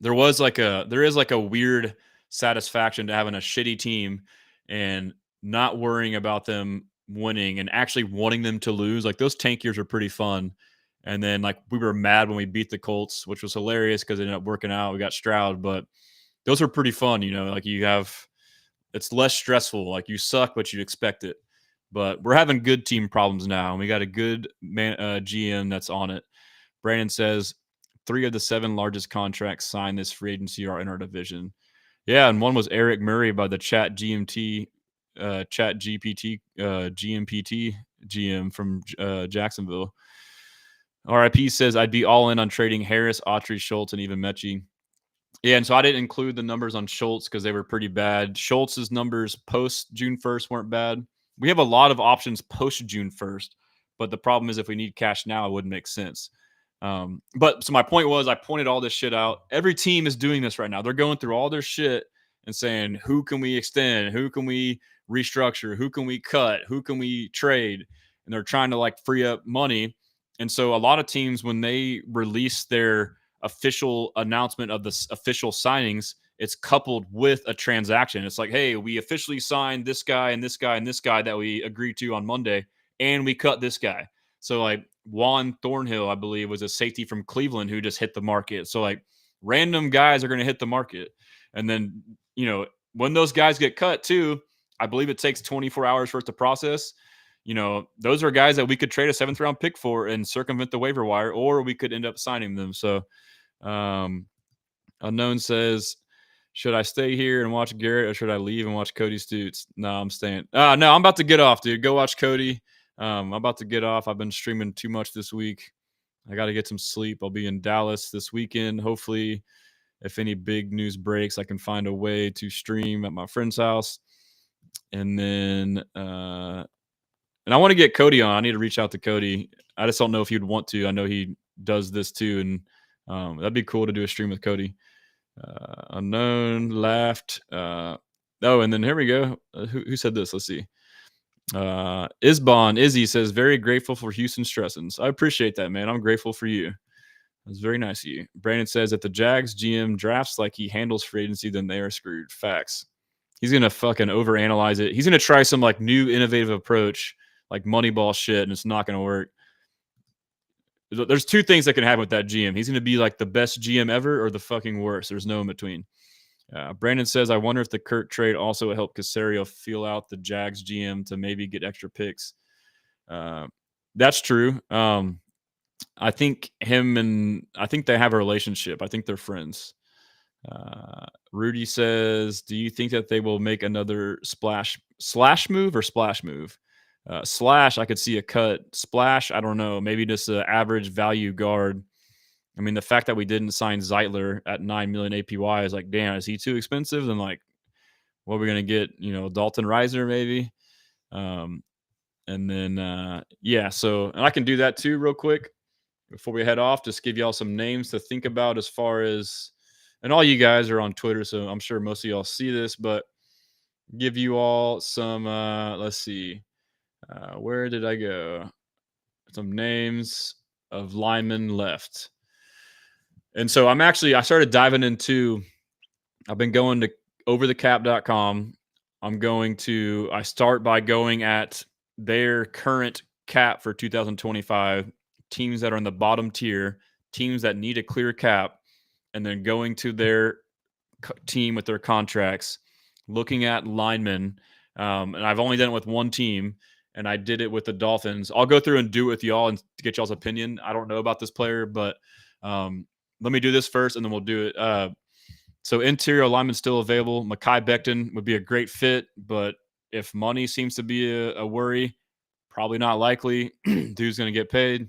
there is like a weird satisfaction to having a shitty team and not worrying about them winning and actually wanting them to lose. Like those tank years are pretty fun. And then like we were mad when we beat the Colts, which was hilarious because it ended up working out. We got Stroud, but those are pretty fun. Like it's less stressful. Like you suck, but you expect it. But we're having good team problems now, and we got a good GM that's on it. Brandon says 3 of the 7 largest contracts signed this free agency are in our division. Yeah, and one was Eric Murray by the Chat GPT GMPT GM from Jacksonville. RIP says I'd be all in on trading Harris, Autry, Schultz, and even Mechie. Yeah, and so I didn't include the numbers on Schultz because they were pretty bad. Schultz's numbers post June 1st weren't bad. We have a lot of options post June 1st, but the problem is if we need cash now, it wouldn't make sense. But so my point was I pointed all this shit out. Every team is doing this right now. They're going through all their shit and saying, who can we extend? Who can we restructure? Who can we cut? Who can we trade? And they're trying to like free up money. And so a lot of teams, when they release their official announcement of the official signings, it's coupled with a transaction. It's like, hey, we officially signed this guy and this guy and this guy that we agreed to on Monday, and we cut this guy. So like Juan Thornhill, I believe, was a safety from Cleveland who just hit the market. So like random guys are going to hit the market. And then, when those guys get cut too, I believe it takes 24 hours for it to process. Those are guys that we could trade a 7th round pick for and circumvent the waiver wire, or we could end up signing them. So Unknown says, should I stay here and watch Garrett, or should I leave and watch Cody Stutes? No, I'm staying. No, I'm about to get off, dude. Go watch Cody. I'm about to get off. I've been streaming too much this week. I got to get some sleep. I'll be in Dallas this weekend. Hopefully, if any big news breaks, I can find a way to stream at my friend's house. And then, and I want to get Cody on. I need to reach out to Cody. I just don't know if he'd want to. I know he does this too, and that'd be cool to do a stream with Cody. Unknown laughed. And then here we go. Who said this? Let's see. Izzy says, very grateful for Houston Stressins. I appreciate that, man. I'm grateful for you. That's very nice of you. Brandon says, if the Jags GM drafts like he handles free agency, then they are screwed. Facts. He's going to fucking overanalyze it. He's going to try some like new innovative approach, like Moneyball shit, and it's not going to work. There's 2 things that can happen with that GM. He's going to be like the best GM ever or the fucking worst. There's no in between. Brandon says, I wonder if the Kirk trade also helped Caserio feel out the Jags GM to maybe get extra picks. That's true. I think they have a relationship. I think they're friends. Rudy says, do you think that they will make another slash move? Slash, I could see a cut. Splash, I don't know. Maybe just an average value guard. I mean, the fact that we didn't sign Zeitler at $9 million APY is like, damn, is he too expensive? Then like, what are we going to get? Dalton Reiser maybe. And then, and I can do that too real quick before we head off. Just give y'all some names to think about as far as, and all you guys are on Twitter, so I'm sure most of y'all see this, but give you all some, let's see. Where did I go? Some names of linemen left. And so I started diving into, I've been going to overthecap.com. I start by going at their current cap for 2025, teams that are in the bottom tier, teams that need a clear cap, and then going to their team with their contracts, looking at linemen. And I've only done it with one team, and I did it with the Dolphins. I'll go through and do it with y'all and to get y'all's opinion. I don't know about this player, but let me do this first, and then we'll do it. So interior lineman still available. Mekhi Becton would be a great fit, but if money seems to be a worry, probably not likely. Dude's going to get paid.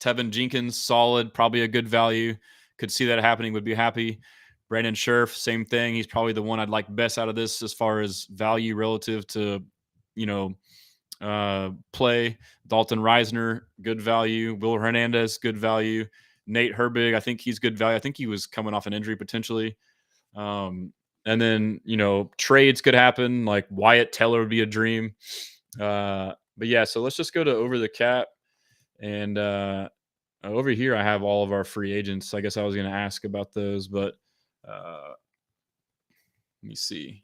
Tevin Jenkins, solid, probably a good value. Could see that happening, would be happy. Brandon Scherf, same thing. He's probably the one I'd like best out of this as far as value relative to, play. Dalton Reisner, good value. Will Hernandez, good value. Nate Herbig, I think he's good value. I think he was coming off an injury potentially. And then, trades could happen. Like Wyatt Teller would be a dream. But yeah, so let's just go to Over the Cap. And over here, I have all of our free agents. I guess I was going to ask about those, but let me see.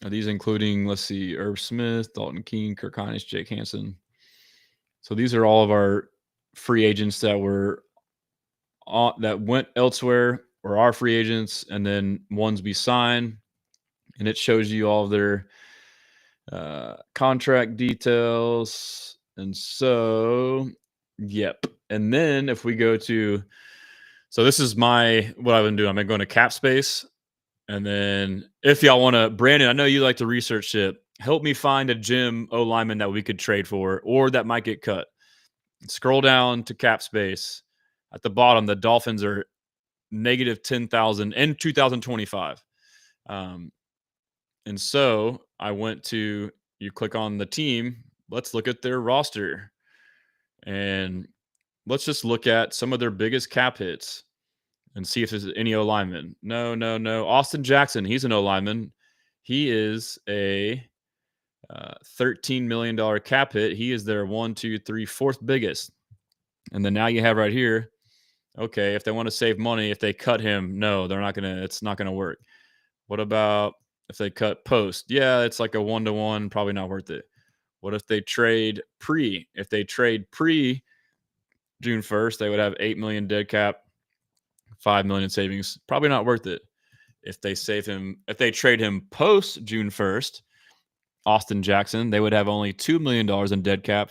Are these including, let's see, Irv Smith, Dalton Keene, Kirk Hines, Jake Hansen? So these are all of our free agents that were that went elsewhere or are free agents, and then ones we sign, and it shows you all of their contract details. And so, yep. And then if we go to, so this is what I've been doing. I've been going to Cap Space. And then if y'all want to, Brandon, I know you like to research it. Help me find a gym O lineman that we could trade for or that might get cut. Scroll down to Cap Space. At the bottom, the Dolphins are negative 10,000 in 2025. And so I went to, you click on the team. Let's look at their roster. And let's just look at some of their biggest cap hits and see if there's any O lineman. No. Austin Jackson, he's an O lineman. He is a $13 million cap hit. He is their 1, 2, 3, fourth biggest. And then now you have right here, okay, if they want to save money, if they cut him, no, they're not going to, it's not going to work. What about if they cut Post? Yeah, it's like a 1-to-1, probably not worth it. What if they trade pre? If they trade pre June 1st, they would have 8 million dead cap, 5 million savings. Probably not worth it. If they trade him post June 1st, Austin Jackson, they would have only $2 million in dead cap,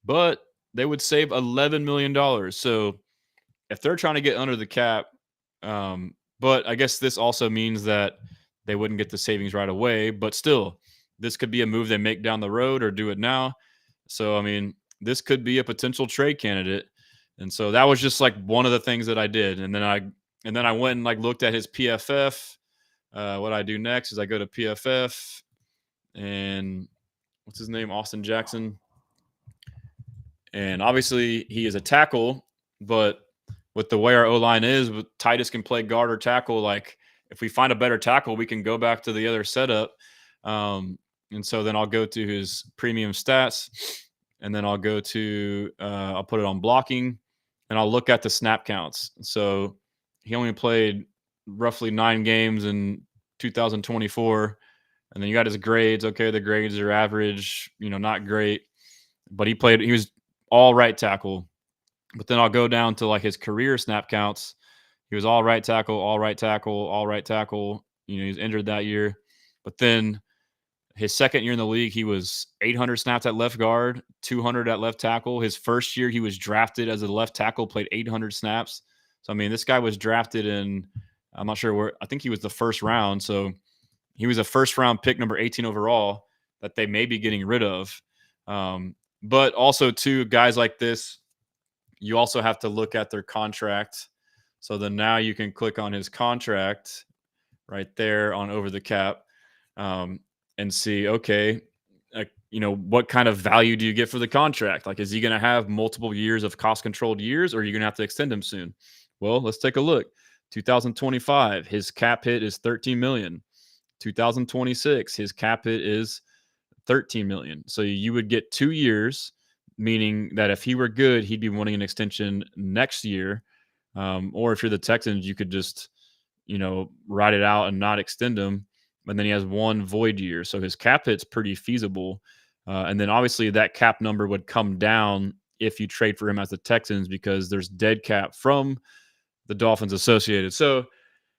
but they would save $11 million. So if they're trying to get under the cap, but I guess this also means that they wouldn't get the savings right away, but still, this could be a move they make down the road or do it now. So, I mean, this could be a potential trade candidate. And so that was just like one of the things that I did. And then I went and like looked at his PFF. What I do next is I go to PFF and what's his name? Austin Jackson. And obviously he is a tackle, but with the way our O-line is, Titus can play guard or tackle. Like if we find a better tackle, we can go back to the other setup. And so then I'll go to his premium stats, and then I'll go to I'll put it on blocking, and I'll look at the snap counts. So he only played roughly 9 games in 2024, and then you got his grades. Okay, the grades are average, not great, but he was all right tackle. But then I'll go down to like his career snap counts. He was all right tackle, all right tackle, all right tackle. He was injured that year. But then his second year in the league, he was 800 snaps at left guard, 200 at left tackle. His first year, he was drafted as a left tackle, played 800 snaps. So, I mean, this guy was drafted in, I'm not sure where, I think he was the first round. So he was a first round pick, number 18 overall, that they may be getting rid of. But also, too, guys like this, you also have to look at their contract. So then now you can click on his contract right there on over the cap and see, okay, what kind of value do you get for the contract? Like, is he going to have multiple years of cost-controlled years, or are you going to have to extend him soon? Well, let's take a look. 2025, his cap hit is $13 million. 2026, his cap hit is $13 million. So you would get 2 years, meaning that if he were good, he'd be wanting an extension next year. Or if you're the Texans, you could just, ride it out and not extend him. And then he has 1 void year. So his cap hit's pretty feasible. And then obviously that cap number would come down if you trade for him as the Texans, because there's dead cap from the Dolphins associated. So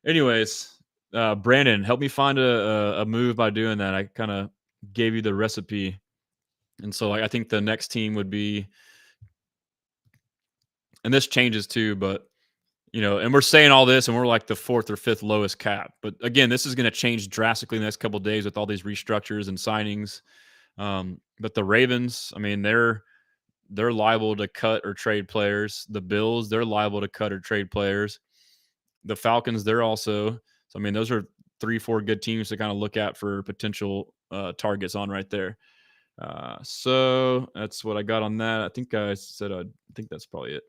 anyways, Brandon, help me find a move by doing that. I kind of gave you the recipe. And so I think the next team would be, and this changes too, but and we're saying all this and we're like the 4th or 5th lowest cap. But again, this is going to change drastically in the next couple of days with all these restructures and signings. But the Ravens, I mean, they're liable to cut or trade players. The Bills, they're liable to cut or trade players. The Falcons, they're also. So, I mean, those are 3-4 good teams to kind of look at for potential targets on right there. So that's what I got on that. I think that's probably it.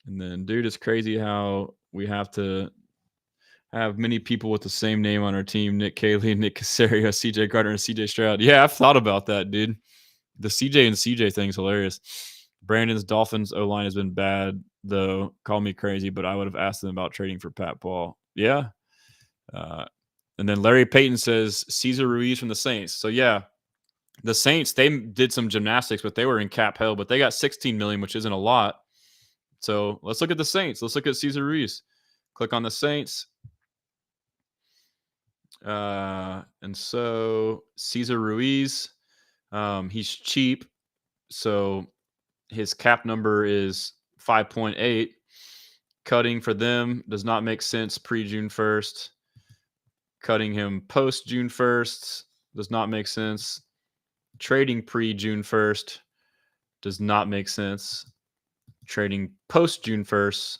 And then, dude, it's crazy how we have to have many people with the same name on our team: Nick Caserio, Nick Caserio, CJ Gardner, and CJ Stroud. Yeah, I've thought about that, dude. The CJ and CJ thing's hilarious. Brandon's Dolphins O-line has been bad, though. Call me crazy, but I would have asked them about trading for Pat Paul. Yeah. And And then Larry Payton says Cesar Ruiz from the Saints. So yeah, the Saints, they did some gymnastics, but they were in cap hell, but they got 16 million, which isn't a lot. So let's look at the Saints. Let's look at Cesar Ruiz. Click on the Saints. And so Cesar Ruiz, he's cheap. So his cap number is 5.8. Cutting for them does not make sense pre-June 1st. Cutting him post-June 1st does not make sense. Trading pre-June 1st does not make sense. Trading post-June 1st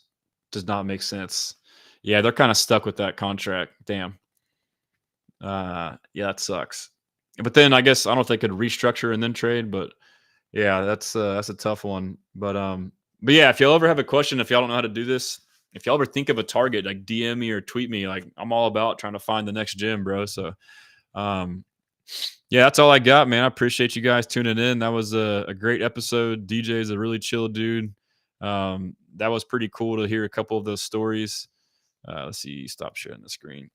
does not make sense. Yeah, they're kind of stuck with that contract. Damn. Yeah, that sucks. But then I guess I don't know if they could restructure and then trade, but yeah, that's a tough one. But yeah, if y'all ever have a question, if y'all don't know how to do this, if y'all ever think of a target, like DM me or tweet me. Like I'm all about trying to find the next gym, bro. So yeah, that's all I got, man. I appreciate you guys tuning in. That was a great episode. DJ is a really chill dude. That was pretty cool to hear a couple of those stories. Let's see, stop sharing the screen.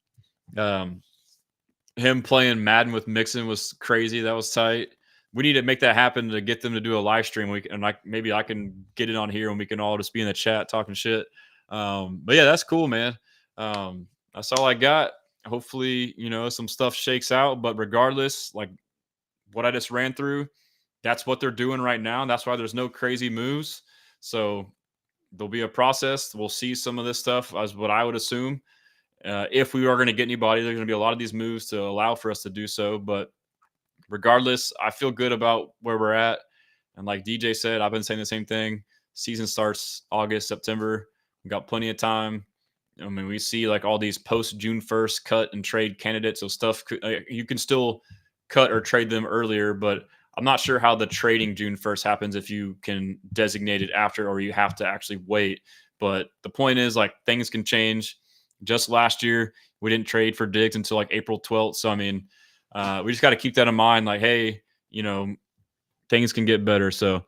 Him playing Madden with Mixon was crazy. That was tight. We need to make that happen to get them to do a live stream. Maybe I can get it on here and we can all just be in the chat talking shit. But yeah, that's cool, man. That's all I got. Hopefully, some stuff shakes out. But regardless, like what I just ran through, that's what they're doing right now. That's why there's no crazy moves. So there'll be a process. We'll see some of this stuff as what I would assume. If we are going to get anybody, there's going to be a lot of these moves to allow for us to do so. But regardless, I feel good about where we're at. And like DJ said, I've been saying the same thing. Season starts August, September. We've got plenty of time. I mean, we see like all these post June 1st cut and trade candidates. So stuff you can still cut or trade them earlier, but I'm not sure how the trading June 1st happens if you can designate it after or you have to actually wait. But the point is, like, things can change. Just last year, we didn't trade for Diggs until like April 12th. So, I mean, we just got to keep that in mind. Like, hey, things can get better. So,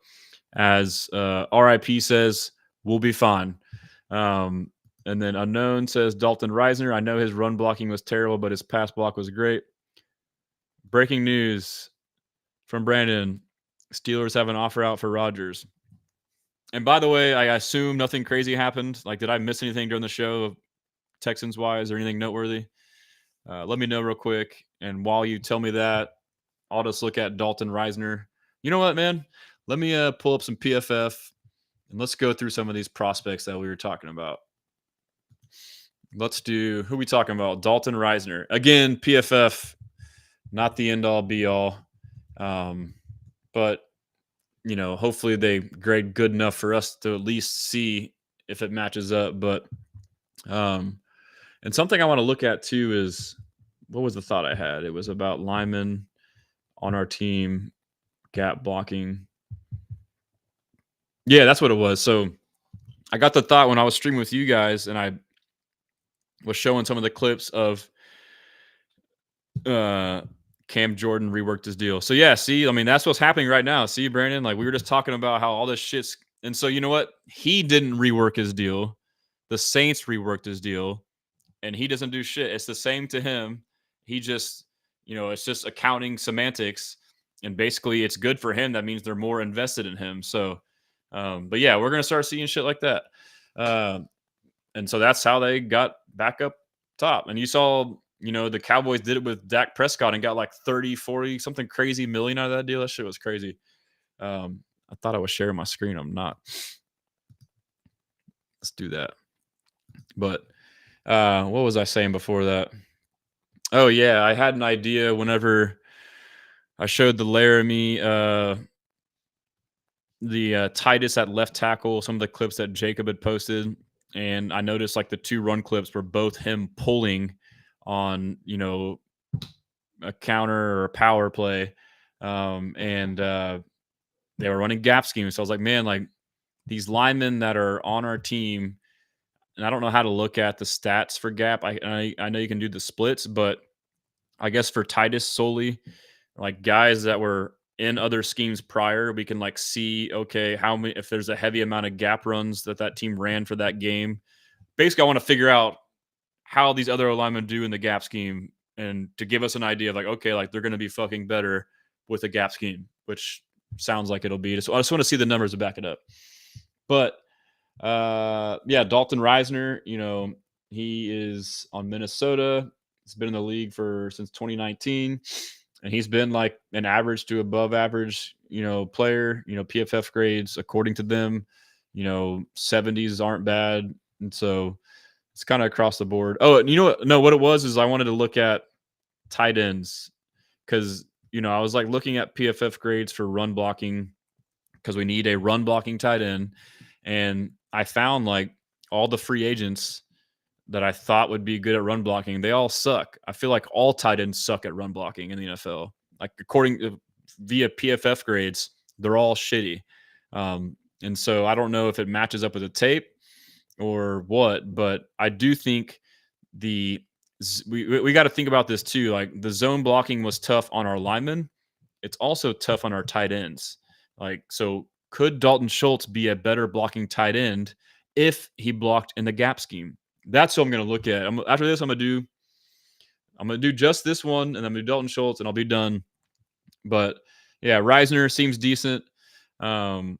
as RIP says, we'll be fine. And then Unknown says, Dalton Reisner, I know his run blocking was terrible, but his pass block was great. Breaking news from Brandon. Steelers have an offer out for Rodgers. And by the way, I assume nothing crazy happened. Like, did I miss anything during the show, Texans-wise, or anything noteworthy? Let me know real quick. And while you tell me that, I'll just look at Dalton Reisner. You know what, man? Let me pull up some PFF, and let's go through some of these prospects that we were talking about. Let's do, who are we talking about? Dalton Reisner. Again, PFF, not the end-all, be-all. But, hopefully they grade good enough for us to at least see if it matches up. But, and something I want to look at too is, what was the thought I had? It was about linemen on our team, gap blocking. Yeah, that's what it was. So I got the thought when I was streaming with you guys and I was showing some of the clips of Cam Jordan reworked his deal. So yeah, see, I mean, that's what's happening right now. See, Brandon, like we were just talking about how all this shit's, and so you know what? He didn't rework his deal. The Saints reworked his deal, and he doesn't do shit. It's the same to him. He just, it's just accounting semantics, and basically it's good for him. That means they're more invested in him. So, but yeah, we're gonna start seeing shit like that. And so that's how they got back up top. And you saw, the Cowboys did it with Dak Prescott and got like 30, 40, something crazy million out of that deal. That shit was crazy. I thought I was sharing my screen. I'm not. Let's do that. But what was I saying before that? Oh, yeah. I had an idea whenever I showed the Laremy, the Titus at left tackle, some of the clips that Jacob had posted. And I noticed like the two run clips were both him pulling on, a counter or a power play. And they were running gap schemes. So I was like, man, like these linemen that are on our team, and I don't know how to look at the stats for gap. I know you can do the splits, but I guess for Titus solely, like guys that were in other schemes prior, we can like see, okay, how many, if there's a heavy amount of gap runs that team ran for that game. Basically, I want to figure out how these other alignment do in the gap scheme and to give us an idea of like, okay, like they're going to be fucking better with a gap scheme, which sounds like it'll be. So I just want to see the numbers to back it up. But yeah, Dalton Reisner, he is on Minnesota. He's been in the league since 2019, and he's been like an average to above average, player. PFF grades according to them, 70s aren't bad, and so it's kind of across the board. Oh, and what it was is I wanted to look at tight ends because I was like looking at PFF grades for run blocking because we need a run blocking tight end, and I found like all the free agents that I thought would be good at run blocking, they all suck. I feel like all tight ends suck at run blocking in the NFL. Like according to via PFF grades, they're all shitty. And so I don't know if it matches up with the tape or what, but I do think we got to think about this too. Like the zone blocking was tough on our linemen. It's also tough on our tight ends. Like, so could Dalton Schultz be a better blocking tight end if he blocked in the gap scheme? That's what I'm going to look at. After this, I'm going to do just this one, and I'm going to do Dalton Schultz, and I'll be done. But yeah, Reisner seems decent. And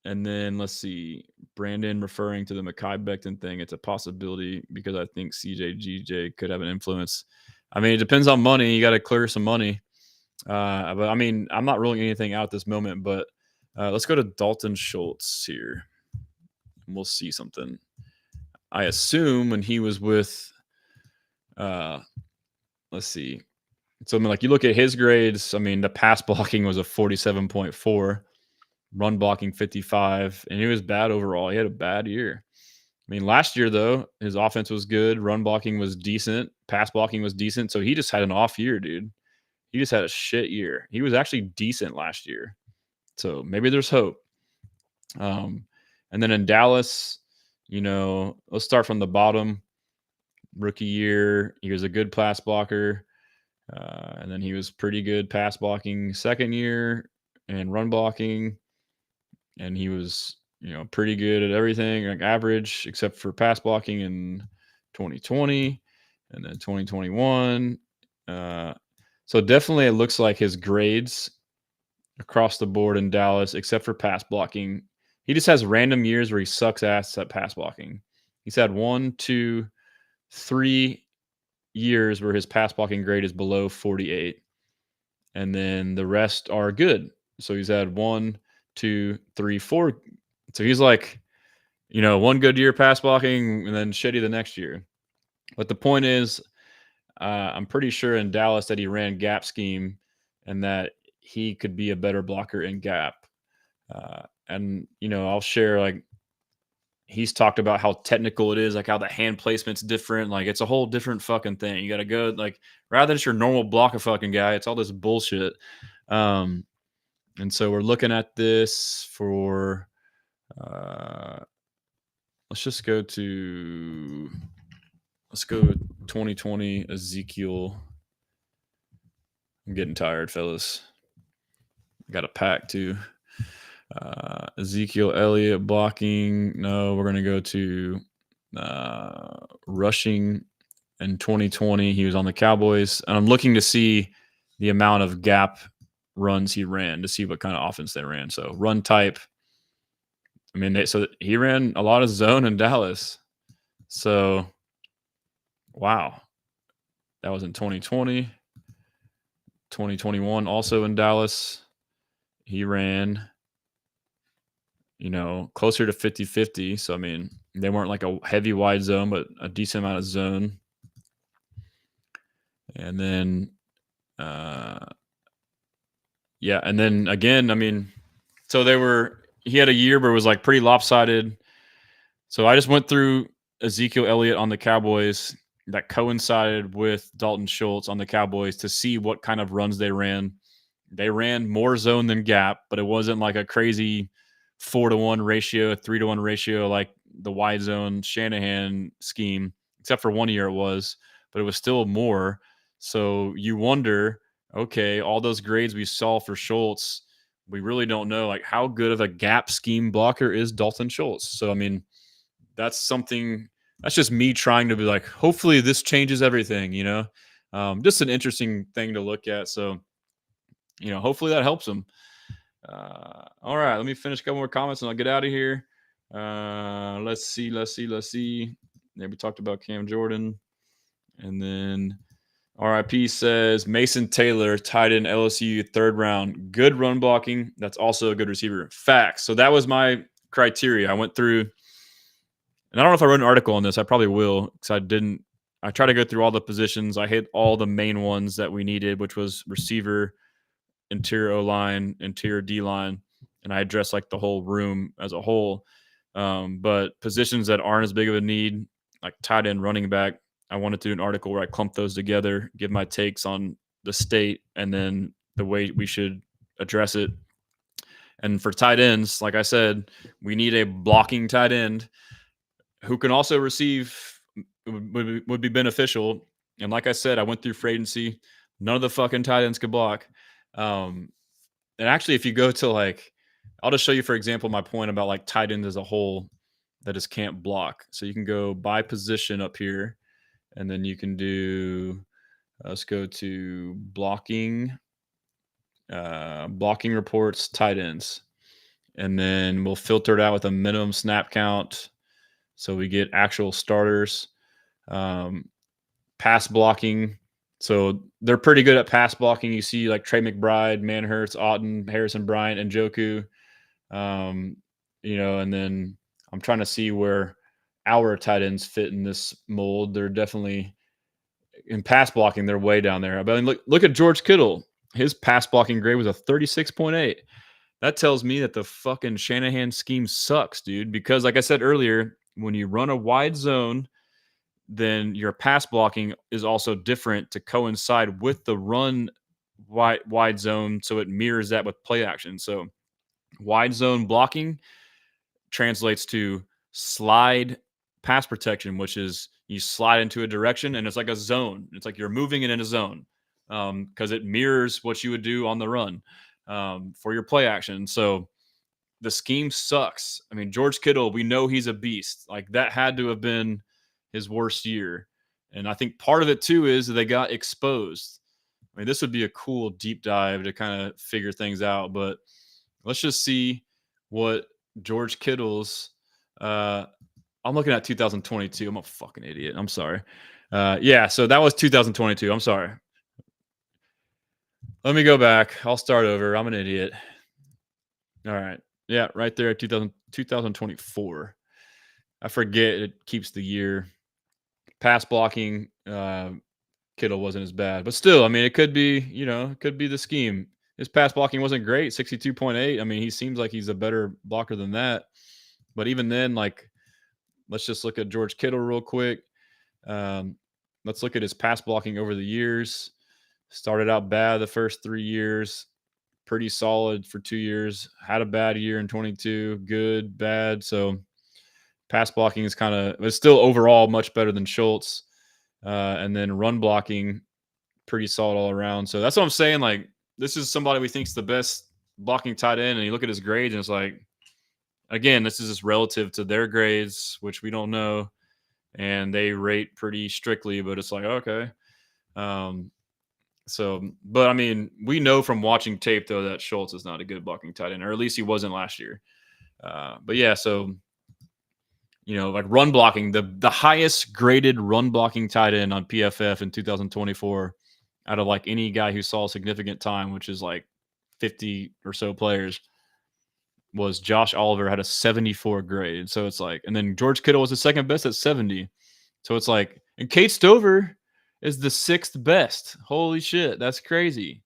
then let's see, Brandon referring to the Mekhi Becton thing. It's a possibility because I think CJGJ could have an influence. I mean, it depends on money. You got to clear some money. But I mean, I'm not ruling anything out at this moment. But let's go to Dalton Schultz here, and we'll see something. I assume when he was with, let's see. So, I mean, like you look at his grades, I mean, the pass blocking was a 47.4, run blocking 55, and he was bad overall. He had a bad year. I mean, last year, though, his offense was good. Run blocking was decent. Pass blocking was decent. So he just had an off year, dude. He just had a shit year. He was actually decent last year. So maybe there's hope. And then in Dallas, let's start from the bottom. Rookie year, he was a good pass blocker. And then he was pretty good pass blocking second year and run blocking. And he was, pretty good at everything, like average, except for pass blocking in 2020 and then 2021. So definitely it looks like his grades across the board in Dallas, except for pass blocking, he just has random years where he sucks ass at pass blocking. He's had 1, 2, 3 years where his pass blocking grade is below 48. And then the rest are good. So he's had 1, 2, 3, 4. So he's like, one good year pass blocking and then shitty the next year. But the point is, I'm pretty sure in Dallas that he ran gap scheme and that he could be a better blocker in gap. And, I'll share like he's talked about how technical it is, like how the hand placement's different. Like it's a whole different fucking thing. You got to go like rather than just your normal block a fucking guy, it's all this bullshit. And so we're looking at this for, let's go 2020 Ezekiel. I'm getting tired, fellas. Got a pack too. Ezekiel Elliott blocking. No, we're going to go to rushing in 2020. He was on the Cowboys. And I'm looking to see the amount of gap runs he ran to see what kind of offense they ran. So run type. I mean, so he ran a lot of zone in Dallas. So, wow. That was in 2020. 2021 also in Dallas. He ran closer to 50-50. So, I mean, they weren't like a heavy wide zone, but a decent amount of zone. And then, yeah. And then again, I mean, so he had a year where it was like pretty lopsided. So I just went through Ezekiel Elliott on the Cowboys that coincided with Dalton Schultz on the Cowboys to see what kind of runs they ran. They ran more zone than gap, but it wasn't like a crazy 4-to-1 ratio, 3-to-1 ratio like the wide zone Shanahan scheme, except for 1 year it was, but it was still more. So you wonder, okay, all those grades we saw for Schultz, we really don't know like how good of a gap scheme blocker is Dalton Schultz. So, I mean, that's just me trying to be like, hopefully this changes everything, Just an interesting thing to look at. So, hopefully that helps him. All right, let me finish a couple more comments and I'll get out of here. Let's see. Yeah, we talked about Cam Jordan. And then RIP says Mason Taylor, tight end LSU, 3rd round. Good run blocking. That's also a good receiver. Facts. So that was my criteria. I went through, and I don't know if I wrote an article on this. I probably will because I tried to go through all the positions. I hit all the main ones that we needed, which was receiver, interior O-line, interior D-line, and I addressed like the whole room as a whole. But positions that aren't as big of a need, like tight end, running back, I wanted to do an article where I clump those together, give my takes on the state and then the way we should address it. And for tight ends, like I said, we need a blocking tight end who can also receive, would be beneficial. And like I said, I went through free agency. None of the fucking tight ends could block. And actually, if you go to I'll just show you, for example, my point about like tight ends as a whole that just can't block. So you can go by position up here. And then you can do, let's go to blocking reports, tight ends. And then we'll filter it out with a minimum snap count. So we get actual starters. Pass blocking. So they're pretty good at pass blocking. You see like Trey McBride, Manhurst, Auten, Harrison Bryant, and Njoku. And then I'm trying to see where our tight ends fit in this mold. They're definitely in pass blocking. They're way down there. But look at George Kittle. His pass blocking grade was a 36.8. That tells me that the fucking Shanahan scheme sucks, dude. Because like I said earlier, when you run a wide zone, then your pass blocking is also different to coincide with the run wide zone. So it mirrors that with play action. So wide zone blocking translates to slide pass protection, which is you slide into a direction and it's like a zone. It's like you're moving it in a zone because it mirrors what you would do on the run for your play action. So the scheme sucks. I mean, George Kittle, we know he's a beast. Like that had to have been his worst year. And I think part of it too is that they got exposed. I mean, this would be a cool deep dive to kind of figure things out, but let's just see what George Kittle's I'm looking at 2022. I'm a fucking idiot. I'm sorry. So that was 2022. I'm sorry. Let me go back. I'll start over. I'm an idiot. All right. Yeah, right there, 2024. I forget it keeps the year. Pass blocking, Kittle wasn't as bad. But still, I mean, it could be, it could be the scheme. His pass blocking wasn't great, 62.8. I mean, he seems like he's a better blocker than that. But even then, let's just look at George Kittle real quick. Let's look at his pass blocking over the years. Started out bad the first 3 years. Pretty solid for 2 years. Had a bad year in 22. Good, bad. So pass blocking is it's still overall much better than Schultz. And then run blocking, pretty solid all around. So that's what I'm saying. Like, this is somebody we think's the best blocking tight end. And you look at his grades and it's like, again, this is just relative to their grades, which we don't know. And they rate pretty strictly, but it's like, okay. But I mean, we know from watching tape, though, that Schultz is not a good blocking tight end, or at least he wasn't last year. But yeah, so, like run blocking, the highest graded run blocking tight end on PFF in 2024 out of like any guy who saw significant time, which is like 50 or so players, was Josh Oliver, had a 74 grade. So it's like, and then George Kittle was the second best at 70. So it's like, and Kate Stover is the 6th best. Holy shit. That's crazy.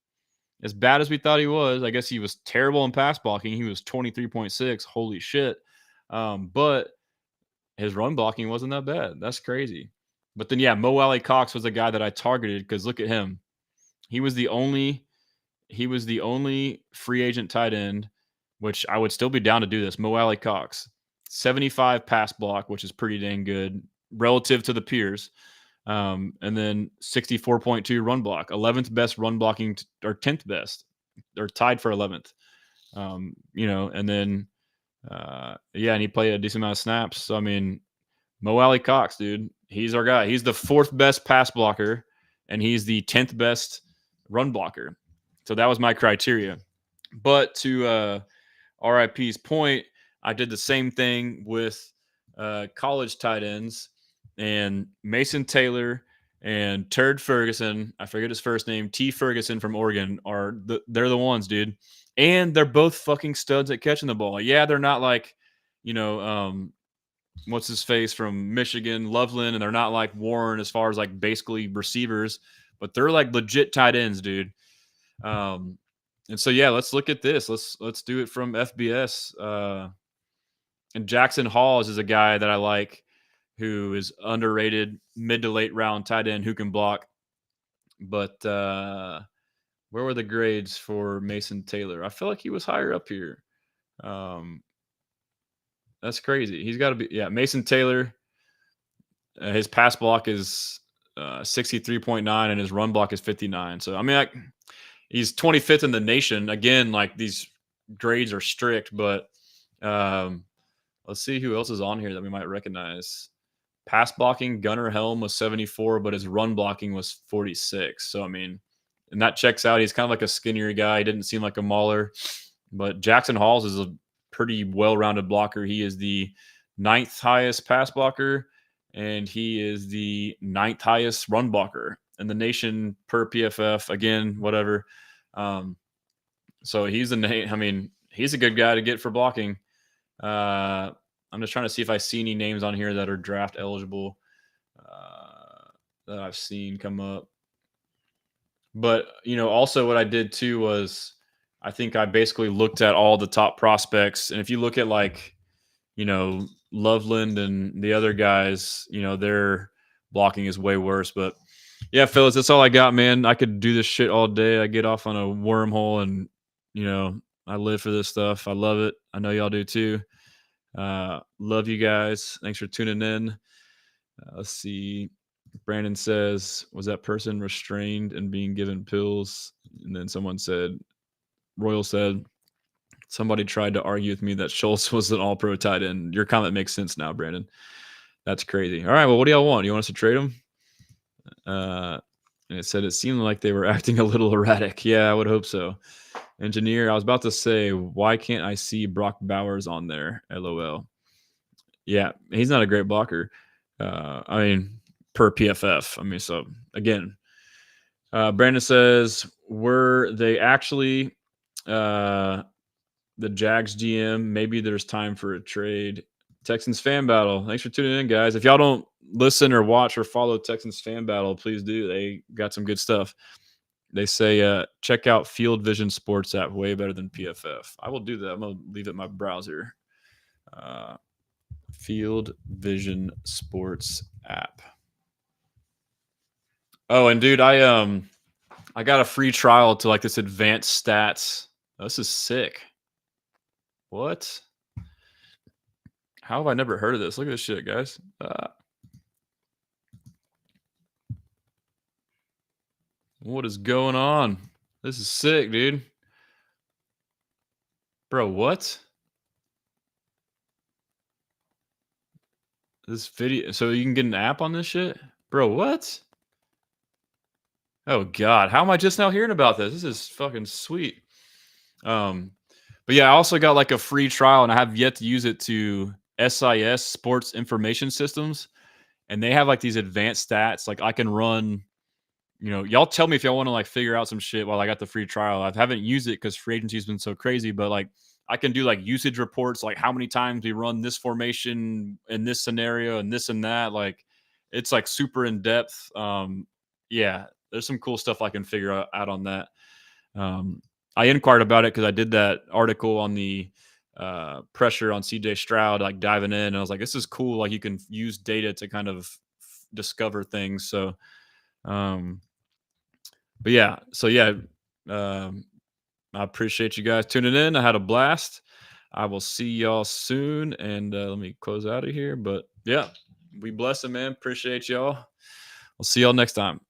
As bad as we thought he was, I guess he was terrible in pass blocking. He was 23.6. Holy shit. But his run blocking wasn't that bad. That's crazy. But then, yeah, Mo Alley Cox was the guy that I targeted because look at him. He was the only free agent tight end, which I would still be down to do this. Mo Alley Cox, 75 pass block, which is pretty dang good relative to the peers. And then 64.2 run block, 11th best run blocking or 10th best, or tied for 11th. And then, and he played a decent amount of snaps. So, I mean, Mo Alley Cox, dude, he's our guy. He's the 4th best pass blocker and he's the 10th best run blocker. So that was my criteria. But to RIP's point, I did the same thing with college tight ends, and Mason Taylor and Turd Ferguson, I forget his first name, T. Ferguson from Oregon, they're the ones, dude. And they're both fucking studs at catching the ball. Yeah, they're not like, what's his face from Michigan, Loveland, and they're not like Warren as far as like basically receivers, but they're like legit tight ends, dude. And so yeah, let's look at this. Let's do it from FBS. And Jackson Halls is a guy that I like, who is underrated, mid to late round tight end who can block. But where were the grades for Mason Taylor? I feel like he was higher up here. That's crazy. He's got to be, Mason Taylor. His pass block is 63.9 and his run block is 59. So I mean, he's 25th in the nation. Again, like these grades are strict, but let's see who else is on here that we might recognize. Pass blocking, Gunnar Helm was 74, but his run blocking was 46. So, I mean, and that checks out. He's kind of like a skinnier guy. He didn't seem like a mauler. But Jackson Halls is a pretty well-rounded blocker. He is the 9th highest pass blocker, and he is the 9th highest run blocker in the nation per PFF. Again, whatever. So he's he's a good guy to get for blocking. I'm just trying to see if I see any names on here that are draft eligible that I've seen come up. But, also what I did too was I think I basically looked at all the top prospects. And if you look at like, Loveland and the other guys, their blocking is way worse. But yeah, fellas, that's all I got, man. I could do this shit all day. I get off on a wormhole and, I live for this stuff. I love it. I know y'all do too. Love you guys. Thanks for tuning in. Let's see. Brandon says, was that person restrained and being given pills? And then Royal said, somebody tried to argue with me that Schultz was an all-pro tight end. Your comment makes sense now, Brandon. That's crazy. All right, well, what do y'all want? You want us to trade him? And it said it seemed like they were acting a little erratic. Yeah, I would hope so. Engineer, I was about to say, why can't I see Brock Bowers on there? LOL. Yeah, he's not a great blocker. Per PFF. So again, Brandon says, were they actually the Jags GM? Maybe there's time for a trade. Texans Fan Battle. Thanks for tuning in, guys. If y'all don't listen or watch or follow Texans Fan Battle, please do. They got some good stuff. They say, check out Field Vision Sports app, way better than PFF. I will do that. I'm going to leave it in my browser. Field Vision Sports app. Oh, and dude, I got a free trial to like this advanced stats. Oh, this is sick. What? How have I never heard of this? Look at this shit, guys. What is going on? This is sick, dude. Bro, what? This video. So you can get an app on this shit? Bro, what? Oh, God. How am I just now hearing about this? This is fucking sweet. But yeah, I also got like a free trial, and I have yet to use it to SIS, Sports Information Systems. And they have like these advanced stats. Like I can run, y'all tell me if y'all want to like figure out some shit while I got the free trial. I haven't used it because free agency has been so crazy, but like I can do like usage reports, like how many times we run this formation in this scenario and this and that. Like it's like super in depth. Yeah, there's some cool stuff I can figure out on that. I inquired about it because I did that article on the pressure on CJ Stroud, like diving in. And I was like, this is cool. Like you can use data to kind of discover things. So, but yeah, I appreciate you guys tuning in. I had a blast. I will see y'all soon. And let me close out of here. But yeah, be blessed, man. Appreciate y'all. We'll see y'all next time.